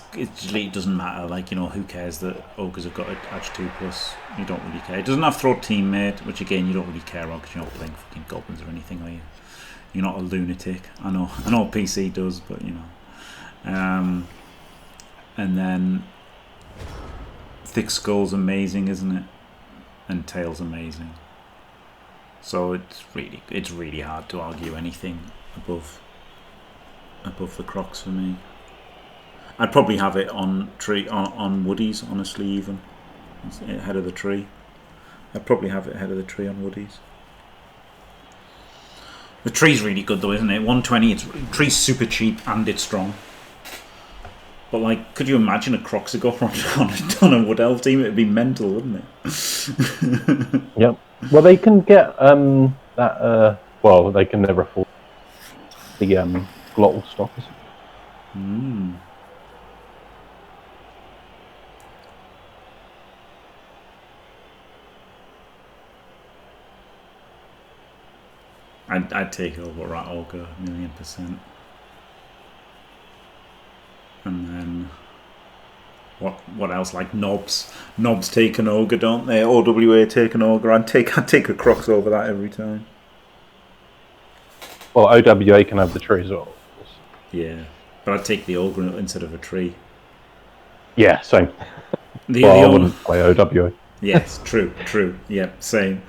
doesn't matter. Like, you know, who cares that ogres have got a Edge 2 plus? You don't really care. It doesn't have throw teammate, which again you don't really care about because you're not playing fucking goblins or anything, are you? You're not a lunatic. I know PC does, but you know. And then Thick Skull's amazing, isn't it? And Tail's amazing. So it's really hard to argue anything above the Crocs for me. I'd probably have it on Woodies, honestly, even ahead of the tree. I'd probably have it ahead of the tree on Woodies. The tree's really good though, isn't it? 120. Tree's super cheap and it's strong. But like, could you imagine a Croxagore on a Wood Elf team? It'd be mental, wouldn't it? Yep. Well, they can get that. Well, they can never afford the glottal stoppers. I'd take over Rat Ogre 1,000,000%. And then what else? Like knobs take an ogre, don't they? OWA take an ogre. I'd take a Crocs over that every time. Well, OWA can have the tree as well. Yeah, but I'd take the ogre instead of a tree. Yeah, same. I wouldn't play OWA. Yes, true. Yeah, same.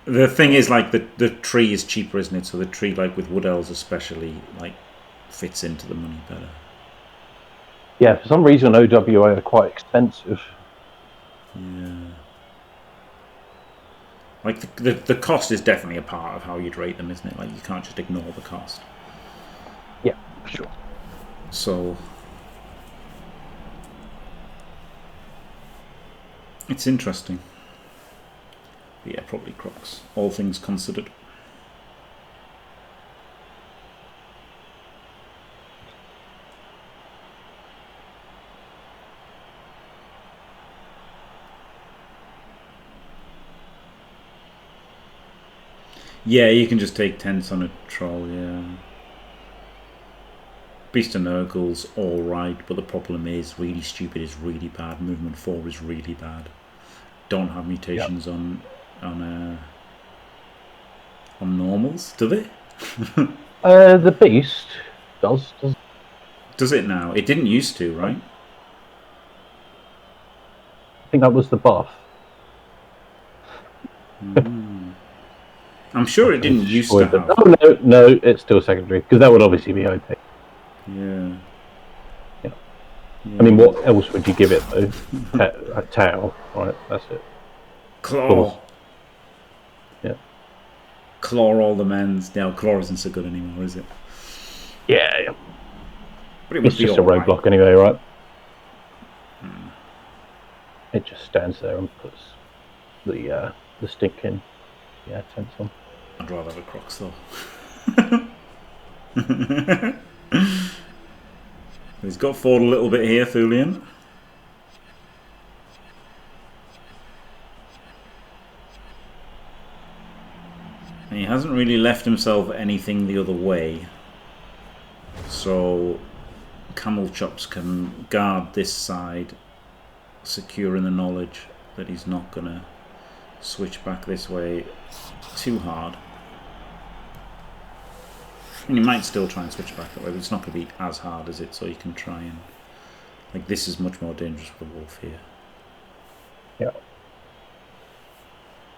The thing is, like, the tree is cheaper, isn't it? So the tree, like with wood elves especially, like, fits into the money better. Yeah, for some reason OWA are quite expensive. Yeah. Like, the cost is definitely a part of how you'd rate them, isn't it? Like, you can't just ignore the cost. Yeah, for sure. So it's interesting. But yeah, probably Crocs, all things considered. Yeah, you can just take tents on a troll, yeah. Beast and Nurgle's alright, but the problem is really stupid is really bad. Movement 4 is really bad. Don't have mutations on normals, do they? The beast does. Does it now? It didn't used to, right? I think that was the buff. I'm sure it didn't used to have. Oh, no, it's still secondary, because that would obviously be OP. Yeah. I mean, what else would you give it, though? A tail, right, that's it. Claw. Yeah. Claw all the men's. Now, Claw isn't so good anymore, is it? Yeah. But it's just a roadblock anyway, right? It just stands there and puts the stick in. Yeah, tents on. I'd rather have a Crocs though. He's got forward a little bit here, Thulean. And he hasn't really left himself anything the other way. So Camelchops can guard this side, secure in the knowledge that he's not going to switch back this way too hard. And you might still try and switch back that way, but it's not going to be as hard as it, so you can try and... Like, this is much more dangerous for the wolf here. Yeah.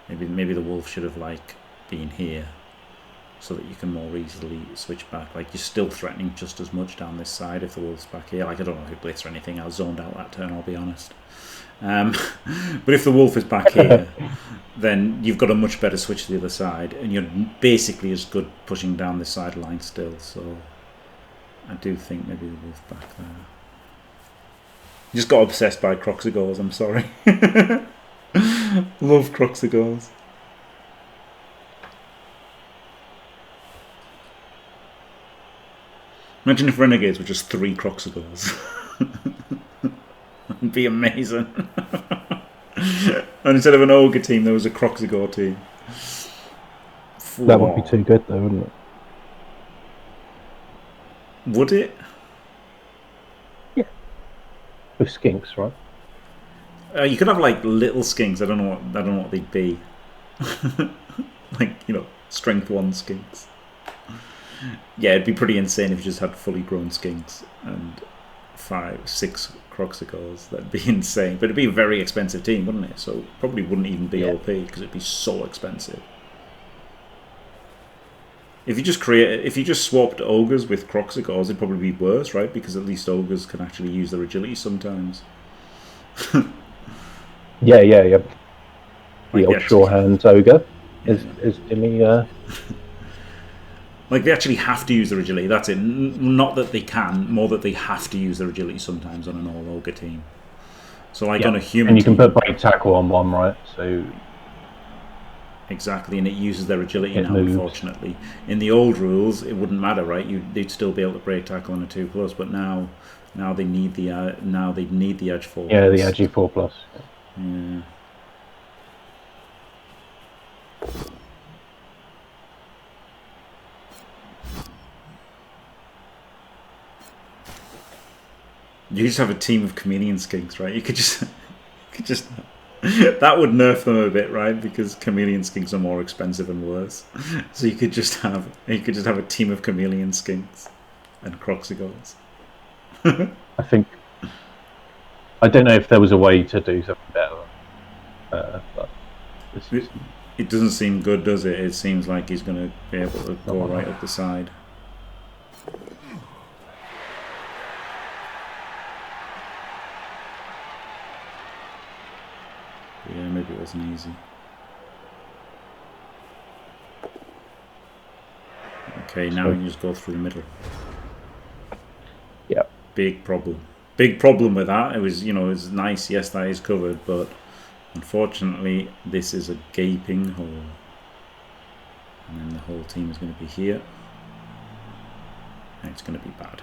Maybe the wolf should have, like, been here, so that you can more easily switch back. Like, you're still threatening just as much down this side if the wolf's back here. Like, I don't know if it blitz or anything. I was zoned out that turn, I'll be honest. But if the wolf is back here, then you've got a much better switch to the other side, and you're basically as good pushing down this sideline still. So I do think maybe the wolf back there. Just got obsessed by Croxigores, I'm sorry. Love Croxigores. Imagine if Renegades were just 3 Croxigores. It'd be amazing. And instead of an Ogre team, there was a Croxigore team. That would be too good, though, wouldn't it? Would it? Yeah. With skinks, right? You could have like little skinks. I don't know what they'd be. Like, you know, strength 1 skinks. Yeah, it'd be pretty insane if you just had fully grown skinks and 5, 6 Croxigores. That'd be insane. But it'd be a very expensive team, wouldn't it? So probably wouldn't even be OP because it'd be so expensive. If you just swapped ogres with Croxigores, it'd probably be worse, right? Because at least ogres can actually use their agility sometimes. Yeah. Like the old Shorehand ogre is in the. Like, they actually have to use their agility. That's it. Not that they can, more that they have to use their agility sometimes on an all ogre team. So, like, on a human and you can team, put break tackle on one, right? So exactly, and it uses their agility now. moves. Unfortunately, in the old rules, it wouldn't matter, right? They'd still be able to break tackle on a 2+, but now they need the edge 4+. Yeah, the edge 4+. Yeah. You just have a team of chameleon skinks, right? You could just that would nerf them a bit, right? Because chameleon skinks are more expensive and worse. So you could just have a team of chameleon skinks and croxigals. I think I don't know if there was a way to do something better. But it doesn't seem good, does it? It seems like he's going to be able to go right up the side. Yeah, maybe it wasn't easy. Okay, now you just go through the middle. Yeah. Big problem. Big problem with that. It was, you know, it's nice. Yes, that is covered, but unfortunately, this is a gaping hole, and then the whole team is going to be here, and it's going to be bad.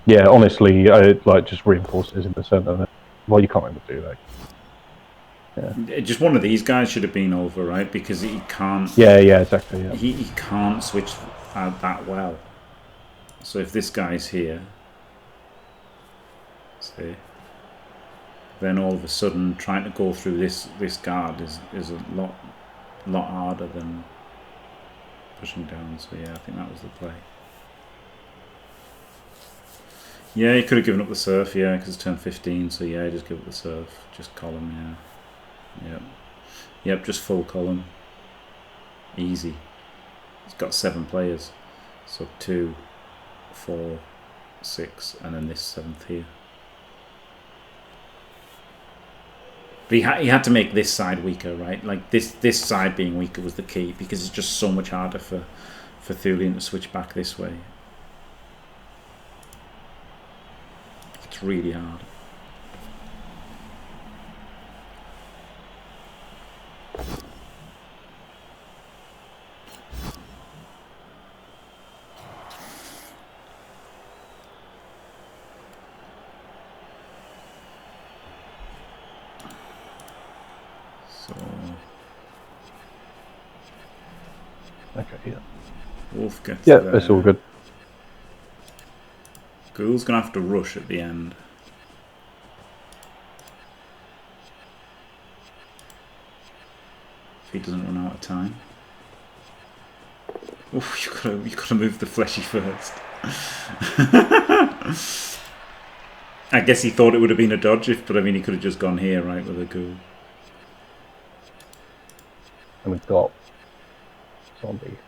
Yeah, honestly, I like just reinforces in the centre. Well, you can't even do that. Yeah. Just one of these guys should have been over, right? Because he can't. Yeah, exactly. Yeah. He can't switch out that well. So if this guy's here, see, then all of a sudden trying to go through this guard is a lot harder than pushing down. So yeah, I think that was the play. Yeah, he could have given up the surf, yeah, because it's turn 15, so yeah, just give up the surf. Just column, yeah. Yep, just full column. Easy. It's got 7 players. So 2, 4, 6, and then this 7th here. But he had to make this side weaker, right? Like this side being weaker was the key, because it's just so much harder for Thulean to switch back this way. It's really hard. So Okay, yeah. Wolf gets Yeah, there. that's all good. Ghoul's gonna have to rush at the end. If he doesn't run out of time. Oof, you gotta move the fleshy first. I guess he thought it would have been a dodge, but I mean he could have just gone here, right, with a ghoul. And we've got zombie.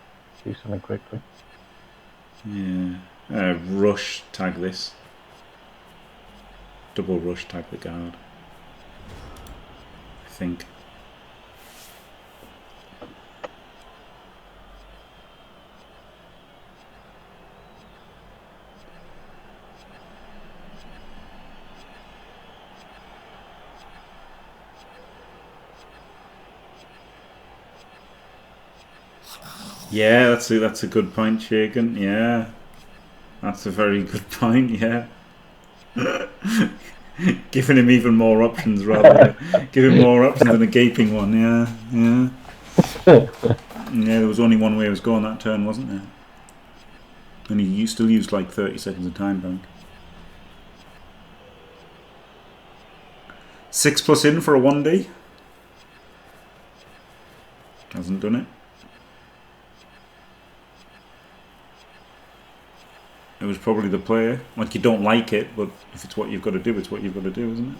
Do something quickly. Yeah. Rush, tag this. Double rush, tag the guard. I think. Yeah, that's a good point, Shagan. Yeah. That's a very good point, yeah. Giving him even more options rather than giving more options than a gaping one, yeah. Yeah, there was only one way it was going that turn, wasn't there? And he still used like 30 seconds of time bank. 6+ in for a 1D. Hasn't done it. It was probably the player. Like, you don't like it, but if it's what you've got to do, it's what you've got to do, isn't it?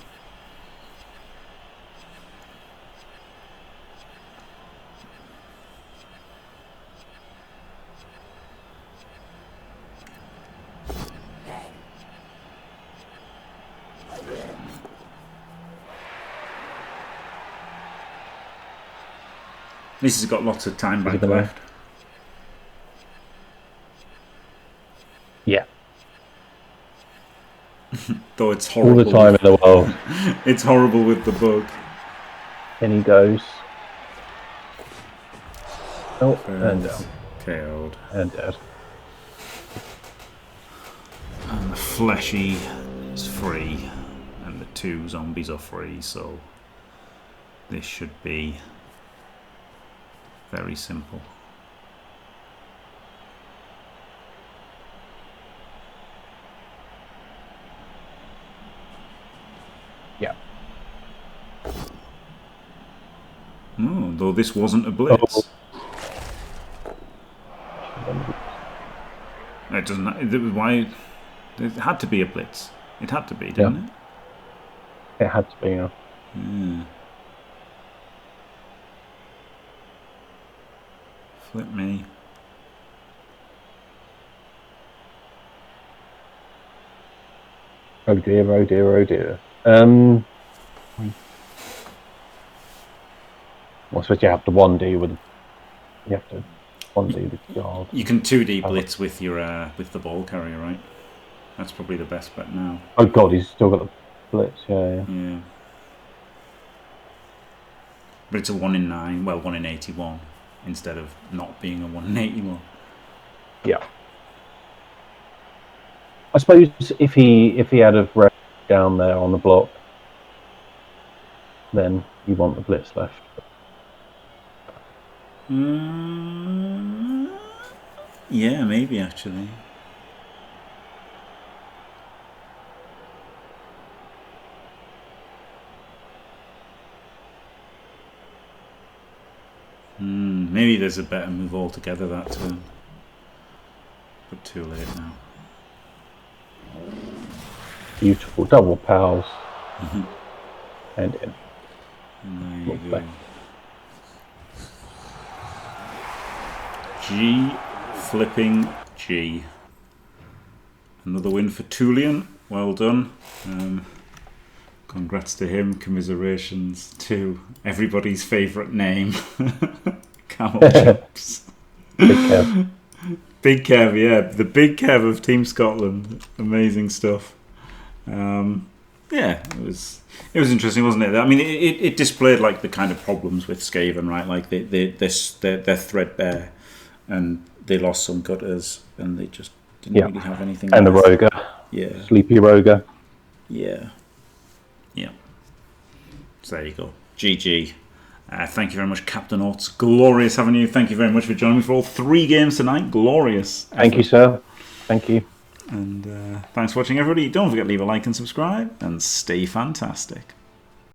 This has got lots of time back left. Yeah. Though it's horrible. All the time in the world. It's horrible with the bug. In he goes. Oh, and down. KO'd. And dead. And the fleshy is free. And and the 2 zombies are free, so this should be very simple. Yeah. Oh, though this wasn't a blitz. It doesn't. Why? It had to be a blitz. It had to be, didn't it? It had to be. Yeah. Flip me. Oh dear, oh dear, oh dear. Well, I suppose you have to 1D with. You have to 1D with guard. You can 2D blitz with your with the ball carrier, right? That's probably the best bet now. Oh god, he's still got the blitz. Yeah. But it's a 1 in 9. Well, 1 in 81 instead of not being a 1 in 81. Yeah. I suppose if he had a red down there on the block, then you want the blitz left. Yeah, maybe actually. Maybe there's a better move altogether that turn. But too late now. Beautiful double pals. And in. And there you go. G flipping G. Another win for Thulean. Well done. Congrats to him. Commiserations to everybody's favourite name. Camelchops. Big Kev. Big Kev, yeah. The Big Kev of Team Scotland. Amazing stuff. Yeah, it was interesting, wasn't it? I mean, it displayed like the kind of problems with Skaven, right? Like they're threadbare, and they lost some gutters, and they just didn't really have anything. And the Roger. Yeah. Sleepy Roger. Yeah. Yeah. So there you go. GG. Thank you very much, Captain Oates. Glorious having you. Thank you very much for joining me for all 3 games tonight. Glorious. Thank you, sir. Thank you. And thanks for watching, everybody. Don't forget to leave a like and subscribe, and stay fantastic.